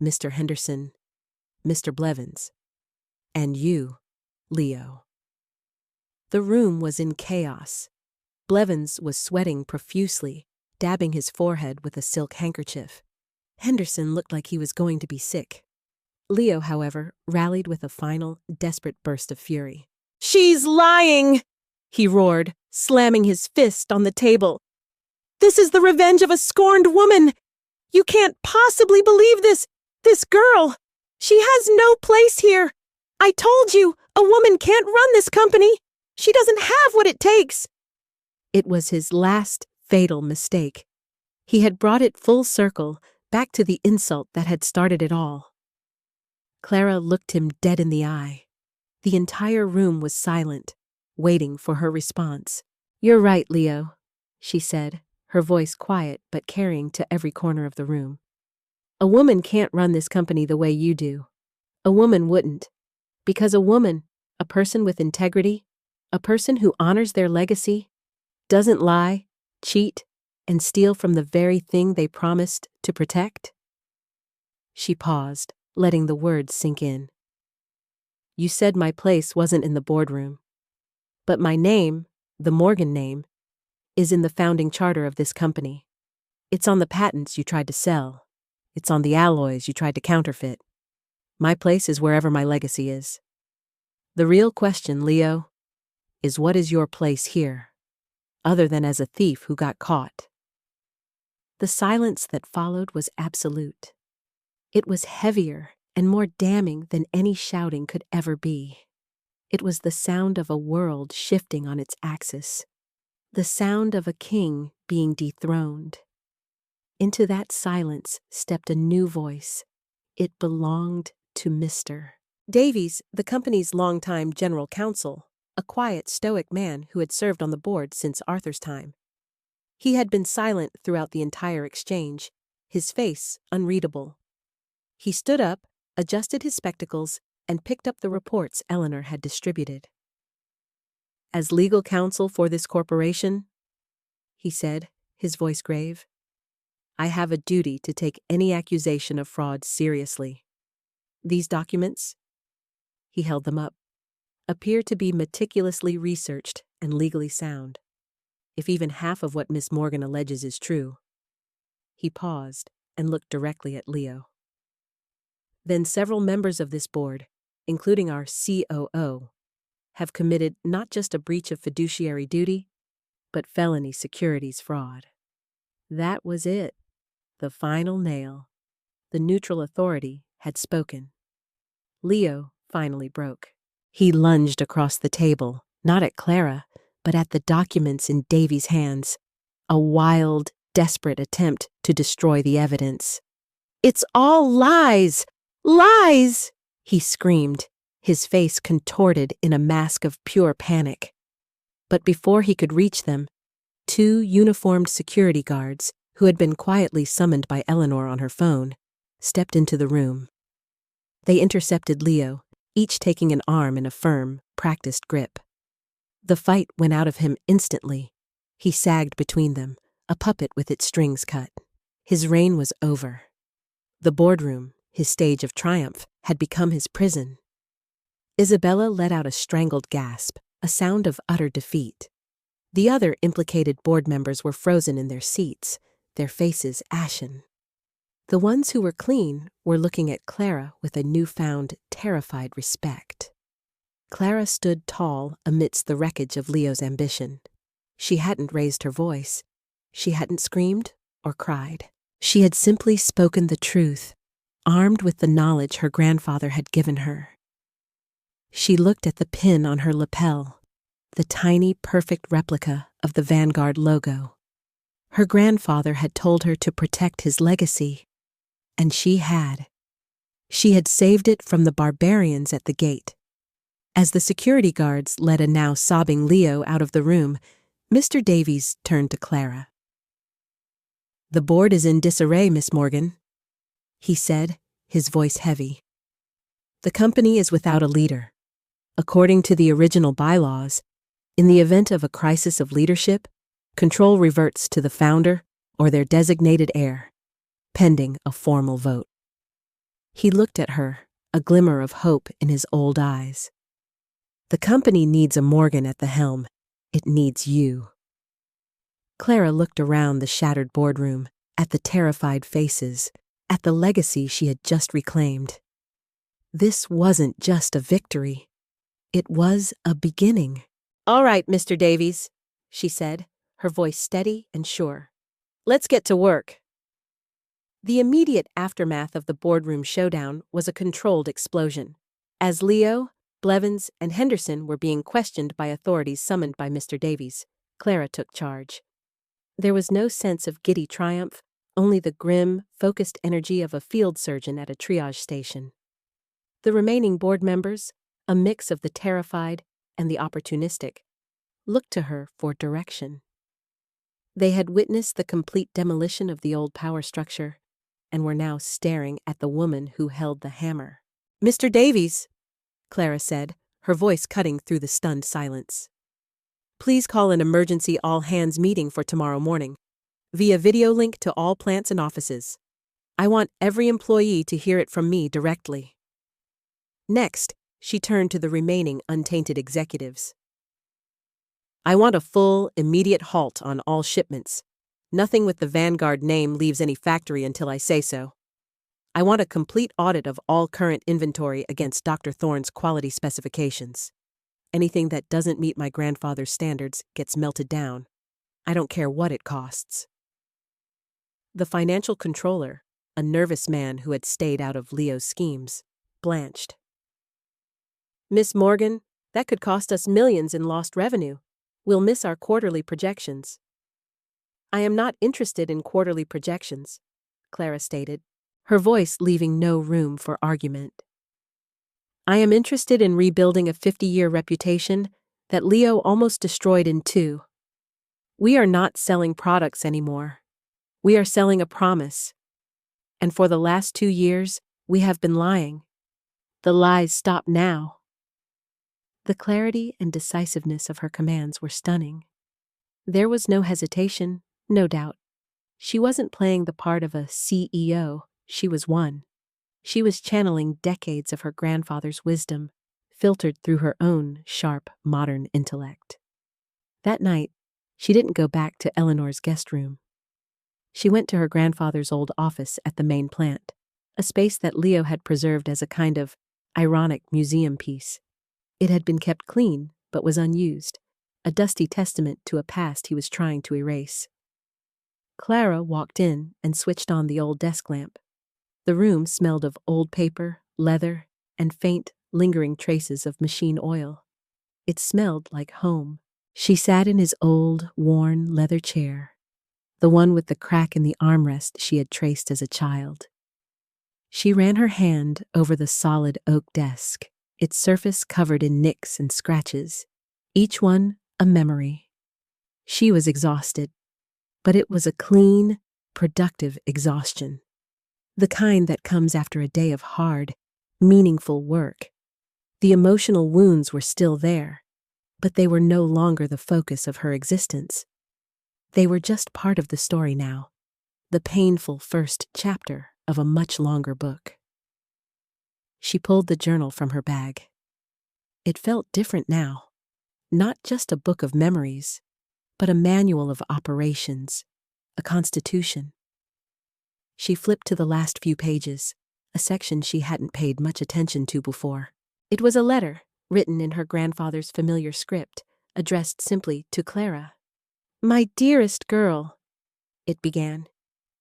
Mr. Henderson, Mr. Blevins, and you, Leo. The room was in chaos. Blevins was sweating profusely, dabbing his forehead with a silk handkerchief. Henderson looked like he was going to be sick. Leo, however, rallied with a final, desperate burst of fury. "She's lying!" he roared, slamming his fist on the table. "This is the revenge of a scorned woman! You can't possibly believe this! This girl! She has no place here! I told you, a woman can't run this company! She doesn't have what it takes!" It was his last fatal mistake. He had brought it full circle, back to the insult that had started it all. Clara looked him dead in the eye. The entire room was silent, waiting for her response. "You're right, Leo," she said, her voice quiet but carrying to every corner of the room. "A woman can't run this company the way you do. A woman wouldn't. Because a woman, a person with integrity, a person who honors their legacy, doesn't lie, cheat, and steal from the very thing they promised to protect." She paused, letting the words sink in. "You said my place wasn't in the boardroom. But my name, the Morgan name, is in the founding charter of this company. It's on the patents you tried to sell. It's on the alloys you tried to counterfeit. My place is wherever my legacy is. The real question, Leo, is what is your place here, other than as a thief who got caught?" The silence that followed was absolute. It was heavier and more damning than any shouting could ever be. It was the sound of a world shifting on its axis, the sound of a king being dethroned. Into that silence stepped a new voice. It belonged to Mr. Davies, the company's longtime general counsel, a quiet, stoic man who had served on the board since Arthur's time. He had been silent throughout the entire exchange, his face unreadable. He stood up, adjusted his spectacles, and picked up the reports Eleanor had distributed. "As legal counsel for this corporation," he said, his voice grave, "I have a duty to take any accusation of fraud seriously. These documents," he held them up, "appear to be meticulously researched and legally sound. If even half of what Miss Morgan alleges is true." He paused and looked directly at Leo. "Then several members of this board, including our COO, have committed not just a breach of fiduciary duty, but felony securities fraud." That was it. The final nail. The neutral authority had spoken. Leo finally broke. He lunged across the table, not at Clara, but at the documents in Davies' hands, a wild, desperate attempt to destroy the evidence. "It's all lies! Lies!" he screamed, his face contorted in a mask of pure panic. But before he could reach them, two uniformed security guards, who had been quietly summoned by Eleanor on her phone, stepped into the room. They intercepted Leo, each taking an arm in a firm, practiced grip. The fight went out of him instantly. He sagged between them, a puppet with its strings cut. His reign was over. The boardroom, his stage of triumph, had become his prison. Isabella let out a strangled gasp, a sound of utter defeat. The other implicated board members were frozen in their seats, their faces ashen. The ones who were clean were looking at Clara with a newfound, terrified respect. Clara stood tall amidst the wreckage of Leo's ambition. She hadn't raised her voice. She hadn't screamed or cried. She had simply spoken the truth, armed with the knowledge her grandfather had given her. She looked at the pin on her lapel, the tiny, perfect replica of the Vanguard logo. Her grandfather had told her to protect his legacy, and she had. She had saved it from the barbarians at the gate. As the security guards led a now sobbing Leo out of the room, Mr. Davies turned to Clara. "The board is in disarray, Miss Morgan," he said, his voice heavy. "The company is without a leader. According to the original bylaws, in the event of a crisis of leadership, control reverts to the founder or their designated heir, pending a formal vote." He looked at her, a glimmer of hope in his old eyes. The company needs a Morgan at the helm. It needs you. Clara looked around the shattered boardroom, at the terrified faces, at the legacy she had just reclaimed. This wasn't just a victory. It was a beginning. "All right, Mr. Davies," she said, her voice steady and sure. "Let's get to work." The immediate aftermath of the boardroom showdown was a controlled explosion. As Leo, Blevins, and Henderson were being questioned by authorities summoned by Mr. Davies, Clara took charge. There was no sense of giddy triumph, only the grim, focused energy of a field surgeon at a triage station. The remaining board members, a mix of the terrified and the opportunistic, looked to her for direction. They had witnessed the complete demolition of the old power structure and were now staring at the woman who held the hammer. "Mr. Davies," Clara said, her voice cutting through the stunned silence. "Please call an emergency all-hands meeting for tomorrow morning, via video link to all plants and offices. I want every employee to hear it from me directly." Next, she turned to the remaining untainted executives. "I want a full, immediate halt on all shipments. Nothing with the Vanguard name leaves any factory until I say so. I want a complete audit of all current inventory against Dr. Thorne's quality specifications. Anything that doesn't meet my grandfather's standards gets melted down. I don't care what it costs." The financial controller, a nervous man who had stayed out of Leo's schemes, blanched. "Miss Morgan, that could cost us millions in lost revenue. We'll miss our quarterly projections." "I am not interested in quarterly projections," Clara stated, her voice leaving no room for argument. "I am interested in rebuilding a 50-year reputation that Leo almost destroyed in 2. We are not selling products anymore. We are selling a promise. And for the last 2 years, we have been lying. The lies stop now." The clarity and decisiveness of her commands were stunning. There was no hesitation, no doubt. She wasn't playing the part of a CEO, she was one. She was channeling decades of her grandfather's wisdom, filtered through her own sharp, modern intellect. That night, she didn't go back to Eleanor's guest room. She went to her grandfather's old office at the main plant, a space that Leo had preserved as a kind of ironic museum piece. It had been kept clean, but was unused, a dusty testament to a past he was trying to erase. Clara walked in and switched on the old desk lamp. The room smelled of old paper, leather, and faint, lingering traces of machine oil. It smelled like home. She sat in his old, worn leather chair, the one with the crack in the armrest she had traced as a child. She ran her hand over the solid oak desk, its surface covered in nicks and scratches, each one a memory. She was exhausted, but it was a clean, productive exhaustion. The kind that comes after a day of hard, meaningful work. The emotional wounds were still there, but they were no longer the focus of her existence. They were just part of the story now, the painful first chapter of a much longer book. She pulled the journal from her bag. It felt different now. Not just a book of memories, but a manual of operations, a constitution. She flipped to the last few pages, a section she hadn't paid much attention to before. It was a letter, written in her grandfather's familiar script, addressed simply to Clara. "My dearest girl," it began.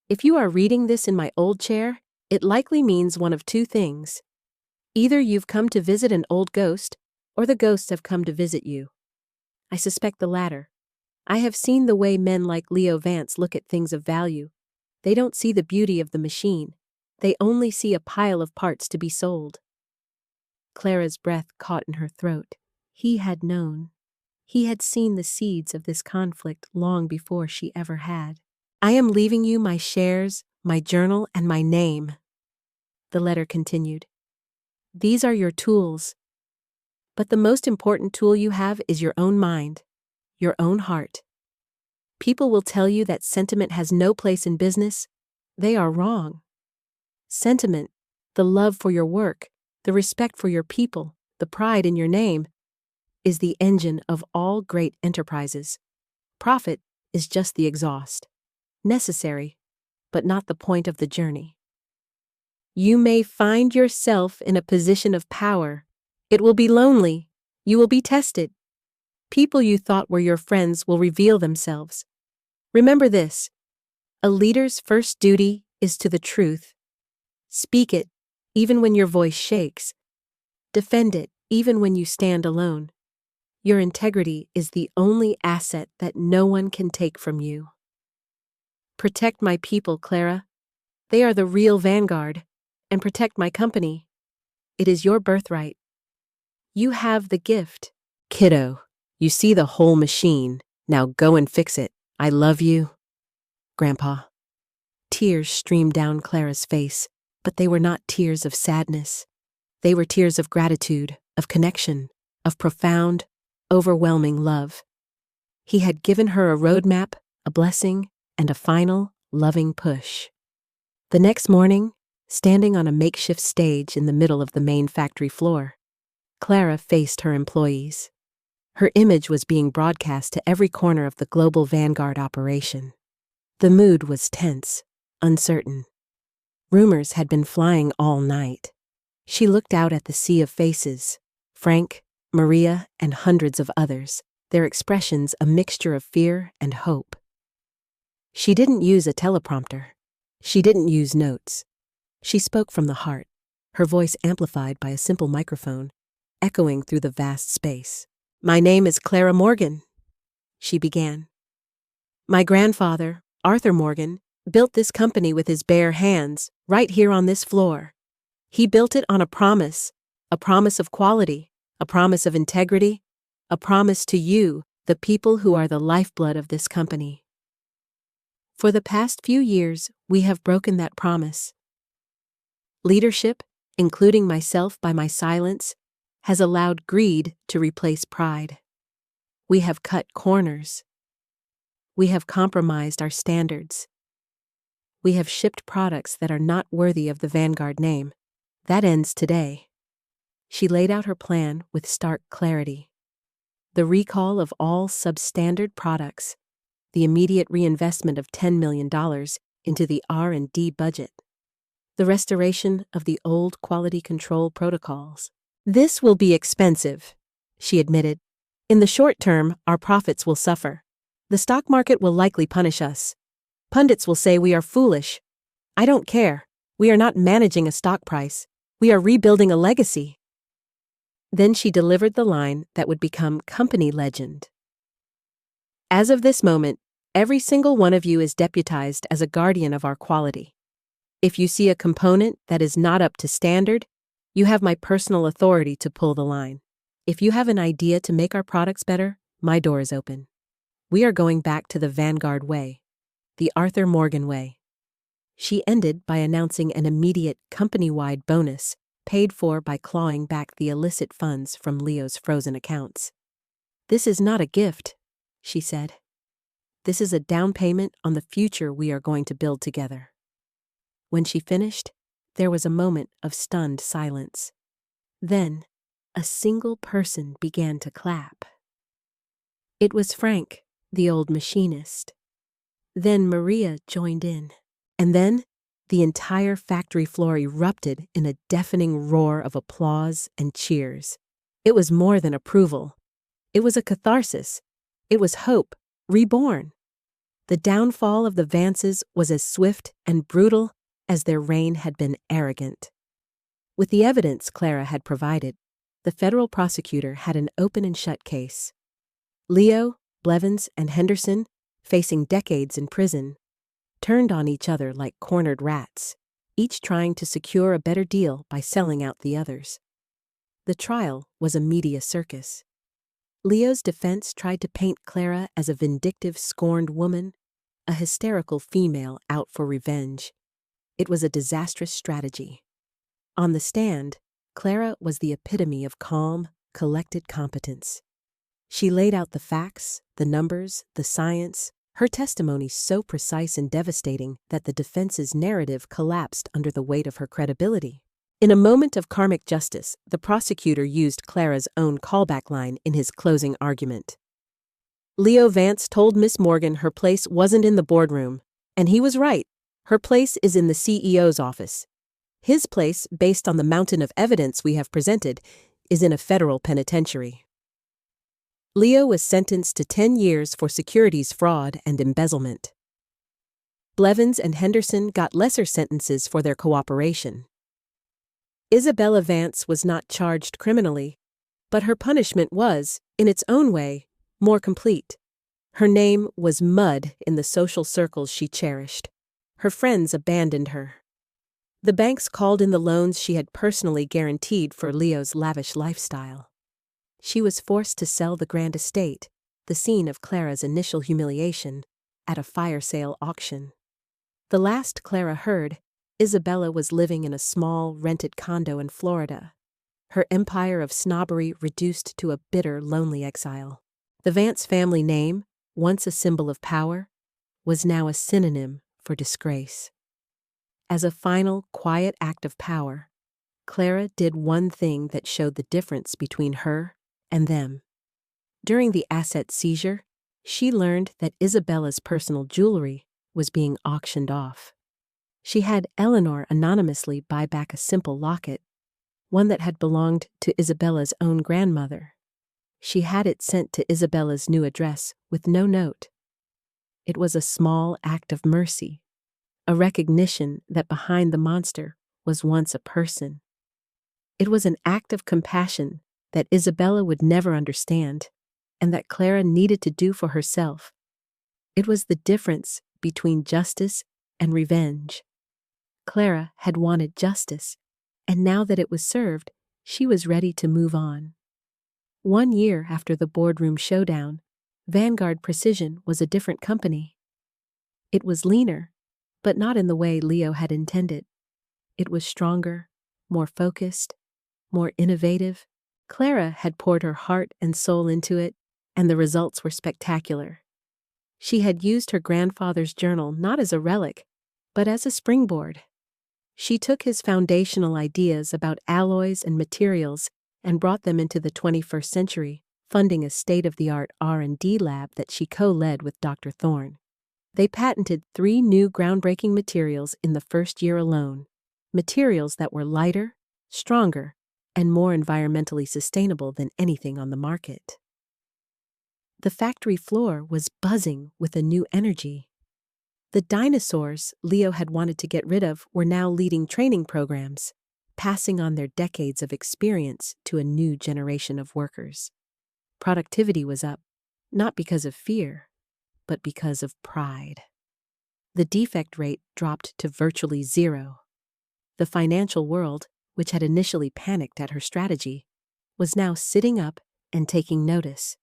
"If you are reading this in my old chair, it likely means one of 2 things. Either you've come to visit an old ghost, or the ghosts have come to visit you. I suspect the latter. I have seen the way men like Leo Vance look at things of value. They don't see the beauty of the machine. They only see a pile of parts to be sold." Clara's breath caught in her throat. He had known. He had seen the seeds of this conflict long before she ever had. "I am leaving you my shares, my journal, and my name," the letter continued. "These are your tools. But the most important tool you have is your own mind, your own heart. People will tell you that sentiment has no place in business. They are wrong. Sentiment, the love for your work, the respect for your people, the pride in your name, is the engine of all great enterprises. Profit is just the exhaust. Necessary, but not the point of the journey. You may find yourself in a position of power. It will be lonely. You will be tested. People you thought were your friends will reveal themselves. Remember this: a leader's first duty is to the truth. Speak it, even when your voice shakes. Defend it, even when you stand alone. Your integrity is the only asset that no one can take from you. Protect my people, Clara. They are the real vanguard. And protect my company. It is your birthright. You have the gift. Kiddo, you see the whole machine. Now go and fix it. I love you. Grandpa. Tears streamed down Clara's face, but they were not tears of sadness. They were tears of gratitude, of connection, of profound, overwhelming love. He had given her a roadmap, a blessing, and a final, loving push. The next morning, standing on a makeshift stage in the middle of the main factory floor, Clara faced her employees. Her image was being broadcast to every corner of the global vanguard operation. The mood was tense, uncertain. Rumors had been flying all night. She looked out at the sea of faces, Frank, Maria, and hundreds of others, their expressions a mixture of fear and hope. She didn't use a teleprompter. She didn't use notes. She spoke from the heart, her voice amplified by a simple microphone, echoing through the vast space. "My name is Clara Morgan," she began. "My grandfather, Arthur Morgan, built this company with his bare hands, right here on this floor. He built it on a promise of quality, a promise of integrity, a promise to you, the people who are the lifeblood of this company. For the past few years, we have broken that promise. Leadership, including myself by my silence, has allowed greed to replace pride. We have cut corners. We have compromised our standards. We have shipped products that are not worthy of the Vanguard name. That ends today." She laid out her plan with stark clarity. The recall of all substandard products, the immediate reinvestment of $10 million into the R&D budget, the restoration of the old quality control protocols. "This will be expensive," she admitted. "In the short term, our profits will suffer. The stock market will likely punish us. Pundits will say we are foolish. I don't care. We are not managing a stock price. We are rebuilding a legacy." Then she delivered the line that would become company legend. "As of this moment, every single one of you is deputized as a guardian of our quality. If you see a component that is not up to standard, you have my personal authority to pull the line. If you have an idea to make our products better, my door is open. We are going back to the Vanguard way, the Arthur Morgan way." She ended by announcing an immediate company-wide bonus paid for by clawing back the illicit funds from Leo's frozen accounts. "This is not a gift," she said. "This is a down payment on the future we are going to build together." When she finished, there was a moment of stunned silence. Then, a single person began to clap. It was Frank, the old machinist. Then Maria joined in. And then, the entire factory floor erupted in a deafening roar of applause and cheers. It was more than approval. It was a catharsis. It was hope, reborn. The downfall of the Vances was as swift and brutal as their reign had been arrogant. With the evidence Clara had provided, the federal prosecutor had an open and shut case. Leo, Blevins, and Henderson, facing decades in prison, turned on each other like cornered rats, each trying to secure a better deal by selling out the others. The trial was a media circus. Leo's defense tried to paint Clara as a vindictive, scorned woman, a hysterical female out for revenge. It was a disastrous strategy. On the stand, Clara was the epitome of calm, collected competence. She laid out the facts, the numbers, the science, her testimony so precise and devastating that the defense's narrative collapsed under the weight of her credibility. In a moment of karmic justice, the prosecutor used Clara's own callback line in his closing argument. Leo Vance told Miss Morgan her place wasn't in the boardroom, and he was right. Her place is in the CEO's office. His place, based on the mountain of evidence we have presented, is in a federal penitentiary. Leo was sentenced to 10 years for securities fraud and embezzlement. Blevins and Henderson got lesser sentences for their cooperation. Isabella Vance was not charged criminally, but her punishment was, in its own way, more complete. Her name was mud in the social circles she cherished. Her friends abandoned her. The banks called in the loans she had personally guaranteed for Leo's lavish lifestyle. She was forced to sell the grand estate, the scene of Clara's initial humiliation, at a fire sale auction. The last Clara heard, Isabella was living in a small, rented condo in Florida, her empire of snobbery reduced to a bitter, lonely exile. The Vance family name, once a symbol of power, was now a synonym for disgrace. As a final, quiet act of power, Clara did one thing that showed the difference between her and them. During the asset seizure, she learned that Isabella's personal jewelry was being auctioned off. She had Eleanor anonymously buy back a simple locket, one that had belonged to Isabella's own grandmother. She had it sent to Isabella's new address with no note. It was a small act of mercy, a recognition that behind the monster was once a person. It was an act of compassion that Isabella would never understand, and that Clara needed to do for herself. It was the difference between justice and revenge. Clara had wanted justice, and now that it was served, she was ready to move on. 1 year after the boardroom showdown, Vanguard Precision was a different company. It was leaner, but not in the way Leo had intended. It was stronger, more focused, more innovative. Clara had poured her heart and soul into it, and the results were spectacular. She had used her grandfather's journal not as a relic, but as a springboard. She took his foundational ideas about alloys and materials and brought them into the 21st century, funding a state-of-the-art R&D lab that she co-led with Dr. Thorne. They patented 3 new groundbreaking materials in the first year alone, materials that were lighter, stronger, and more environmentally sustainable than anything on the market. The factory floor was buzzing with a new energy. The dinosaurs Leo had wanted to get rid of were now leading training programs, passing on their decades of experience to a new generation of workers. Productivity was up, not because of fear, but because of pride. The defect rate dropped to virtually zero. The financial world, which had initially panicked at her strategy, was now sitting up and taking notice.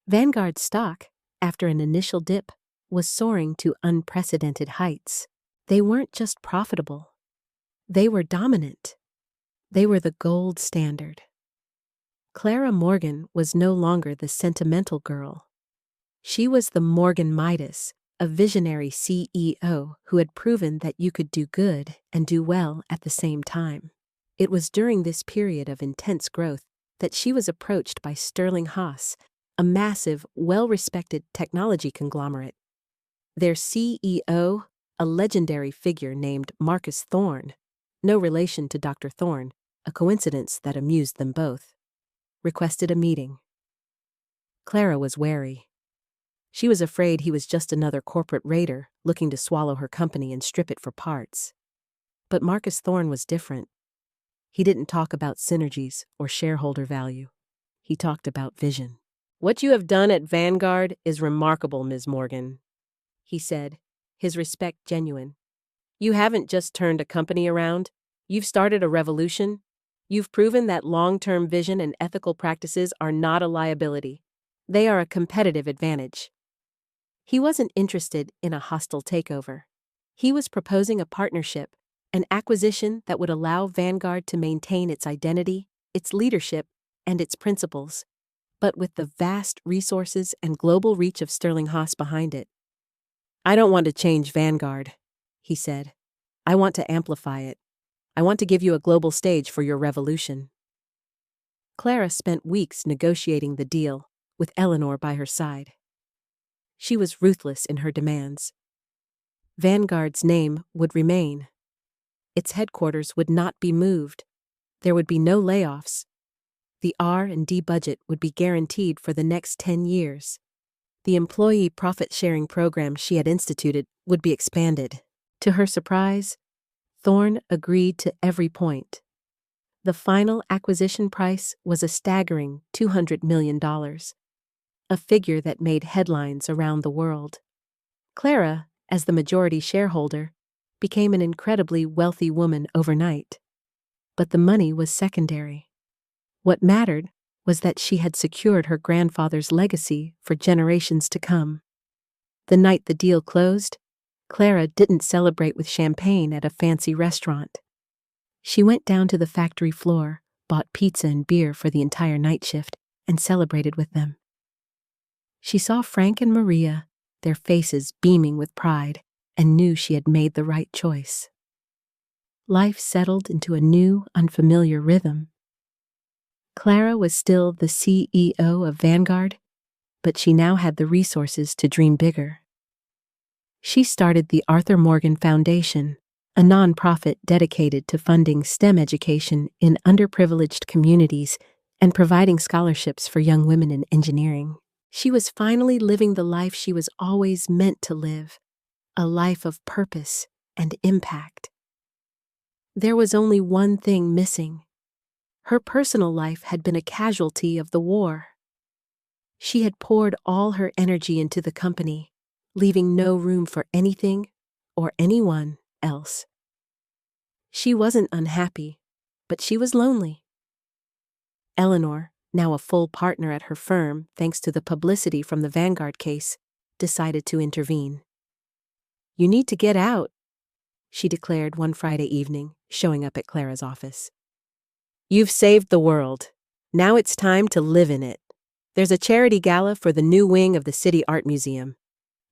Vanguard's stock, after an initial dip, was soaring to unprecedented heights. They weren't just profitable. They were dominant. They were the gold standard. Clara Morgan was no longer the sentimental girl. She was the Morgan Midas, a visionary CEO who had proven that you could do good and do well at the same time. It was during this period of intense growth that she was approached by Sterling Haas, a massive, well-respected technology conglomerate. Their CEO, a legendary figure named Marcus Thorne, no relation to Dr. Thorne, a coincidence that amused them both, requested a meeting. Clara was wary. She was afraid he was just another corporate raider looking to swallow her company and strip it for parts. But Marcus Thorne was different. He didn't talk about synergies or shareholder value. He talked about vision. "What you have done at Vanguard is remarkable, Ms. Morgan," he said, his respect genuine. "You haven't just turned a company around. You've started a revolution. You've proven that long-term vision and ethical practices are not a liability. They are a competitive advantage." He wasn't interested in a hostile takeover. He was proposing a partnership, an acquisition that would allow Vanguard to maintain its identity, its leadership, and its principles, but with the vast resources and global reach of Sterling Haas behind it. "I don't want to change Vanguard," he said. "I want to amplify it. I want to give you a global stage for your revolution. Clara spent weeks negotiating the deal, with Eleanor by her side. She was ruthless in her demands. Vanguard's name would remain. Its headquarters would not be moved. There would be no layoffs. The R&D budget would be guaranteed for the next 10 years. The employee profit-sharing program she had instituted would be expanded. To her surprise, Thorne agreed to every point. The final acquisition price was a staggering $200 million, a figure that made headlines around the world. Clara, as the majority shareholder, became an incredibly wealthy woman overnight. But the money was secondary. What mattered was that she had secured her grandfather's legacy for generations to come. The night the deal closed, Clara didn't celebrate with champagne at a fancy restaurant. She went down to the factory floor, bought pizza and beer for the entire night shift, and celebrated with them. She saw Frank and Maria, their faces beaming with pride, and knew she had made the right choice. Life settled into a new, unfamiliar rhythm. Clara was still the CEO of Vanguard, but she now had the resources to dream bigger. She started the Arthur Morgan Foundation, a nonprofit dedicated to funding STEM education in underprivileged communities and providing scholarships for young women in engineering. She was finally living the life she was always meant to live, a life of purpose and impact. There was only one thing missing. Her personal life had been a casualty of the war. She had poured all her energy into the company, leaving no room for anything or anyone else. She wasn't unhappy, but she was lonely. Eleanor, now a full partner at her firm thanks to the publicity from the Vanguard case, decided to intervene. "You need to get out," she declared one Friday evening, showing up at Clara's office. "You've saved the world. Now it's time to live in it. There's a charity gala for the new wing of the City Art Museum.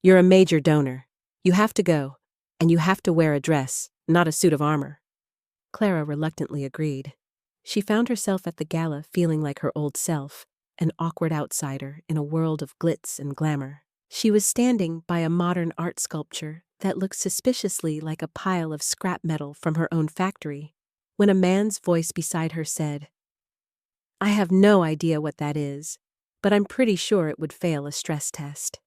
You're a major donor. You have to go, and you have to wear a dress, not a suit of armor." Clara reluctantly agreed. She found herself at the gala feeling like her old self, an awkward outsider in a world of glitz and glamour. She was standing by a modern art sculpture that looked suspiciously like a pile of scrap metal from her own factory, when a man's voice beside her said, "I have no idea what that is, but I'm pretty sure it would fail a stress test."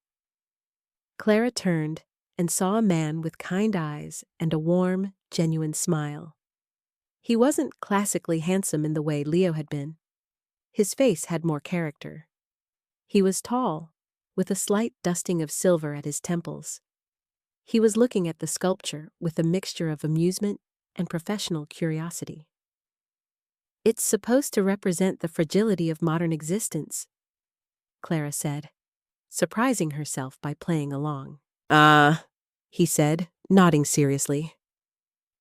Clara turned and saw a man with kind eyes and a warm, genuine smile. He wasn't classically handsome in the way Leo had been. His face had more character. He was tall, with a slight dusting of silver at his temples. He was looking at the sculpture with a mixture of amusement and professional curiosity. "It's supposed to represent the fragility of modern existence," Clara said, surprising herself by playing along. He said, nodding seriously.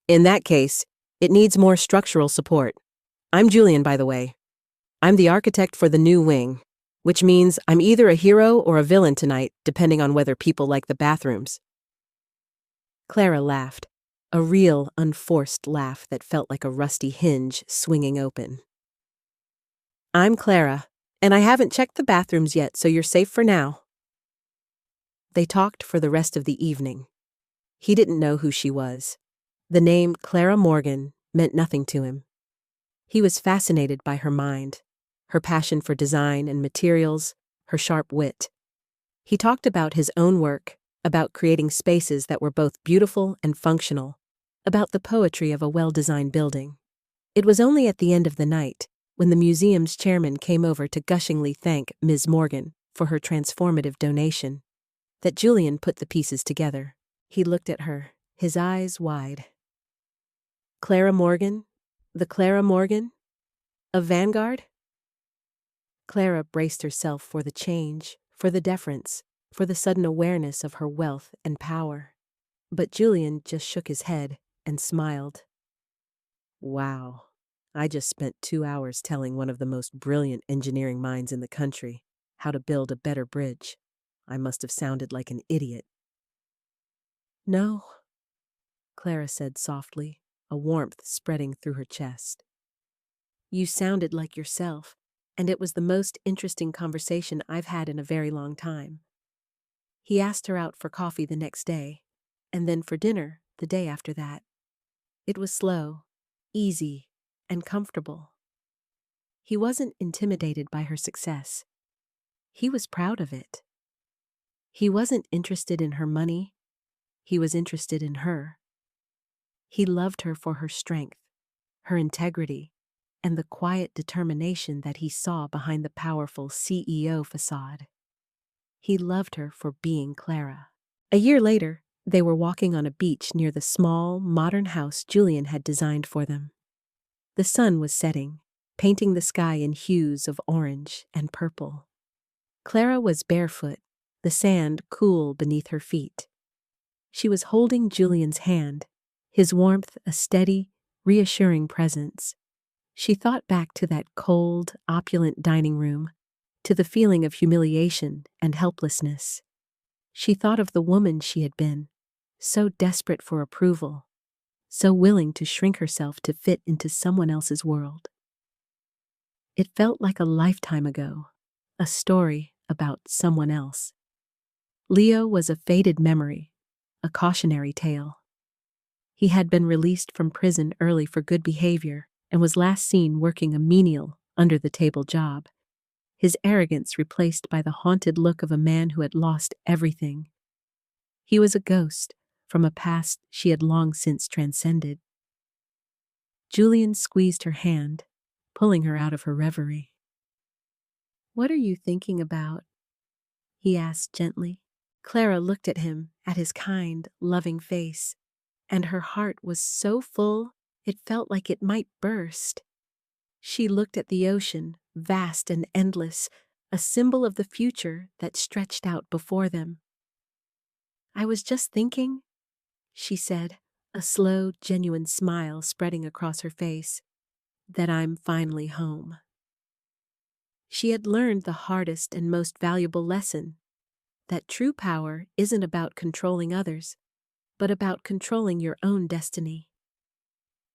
"In that case, it needs more structural support. I'm Julian, by the way. I'm the architect for the new wing, which means I'm either a hero or a villain tonight, depending on whether people like the bathrooms." Clara laughed, a real, unforced laugh that felt like a rusty hinge swinging open. "I'm Clara, and I haven't checked the bathrooms yet, so you're safe for now." They talked for the rest of the evening. He didn't know who she was. The name Clara Morgan meant nothing to him. He was fascinated by her mind, her passion for design and materials, her sharp wit. He talked about his own work, about creating spaces that were both beautiful and functional, about the poetry of a well-designed building. It was only at the end of the night, when the museum's chairman came over to gushingly thank Ms. Morgan for her transformative donation, that Julian put the pieces together. He looked at her, his eyes wide. Clara Morgan? The Clara Morgan? Of Vanguard? Clara braced herself for the change, for the deference, for the sudden awareness of her wealth and power. But Julian just shook his head and smiled. "Wow, I just spent 2 hours telling one of the most brilliant engineering minds in the country how to build a better bridge. I must have sounded like an idiot." "No," Clara said softly, a warmth spreading through her chest. "You sounded like yourself, and it was the most interesting conversation I've had in a very long time." He asked her out for coffee the next day, and then for dinner the day after that. It was slow, easy, and comfortable. He wasn't intimidated by her success. He was proud of it. He wasn't interested in her money. He was interested in her. He loved her for her strength, her integrity, and the quiet determination that he saw behind the powerful CEO facade. He loved her for being Clara. A year later, they were walking on a beach near the small, modern house Julian had designed for them. The sun was setting, painting the sky in hues of orange and purple. Clara was barefoot, the sand cool beneath her feet. She was holding Julian's hand, his warmth a steady, reassuring presence. She thought back to that cold, opulent dining room, to the feeling of humiliation and helplessness. She thought of the woman she had been, so desperate for approval, so willing to shrink herself to fit into someone else's world. It felt like a lifetime ago, a story about someone else. Leo was a faded memory, a cautionary tale. He had been released from prison early for good behavior and was last seen working a menial, under-the-table job, his arrogance replaced by the haunted look of a man who had lost everything. He was a ghost from a past she had long since transcended. Julian squeezed her hand, pulling her out of her reverie. "What are you thinking about?" he asked gently. Clara looked at him, at his kind, loving face, and her heart was so full it felt like it might burst. She looked at the ocean, vast and endless, a symbol of the future that stretched out before them. "I was just thinking," she said, a slow, genuine smile spreading across her face, "that I'm finally home." She had learned the hardest and most valuable lesson, that true power isn't about controlling others, but about controlling your own destiny.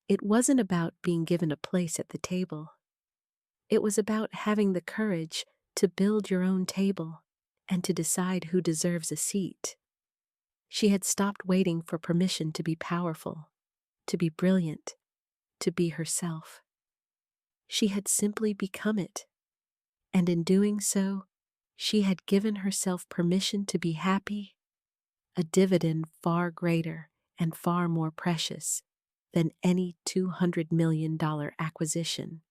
It wasn't about being given a place at the table. It was about having the courage to build your own table and to decide who deserves a seat. She had stopped waiting for permission to be powerful, to be brilliant, to be herself. She had simply become it, and in doing so, she had given herself permission to be happy, a dividend far greater and far more precious than any $200 million acquisition.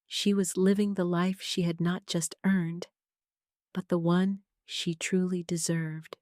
She was living the life she had not just earned, but the one she truly deserved.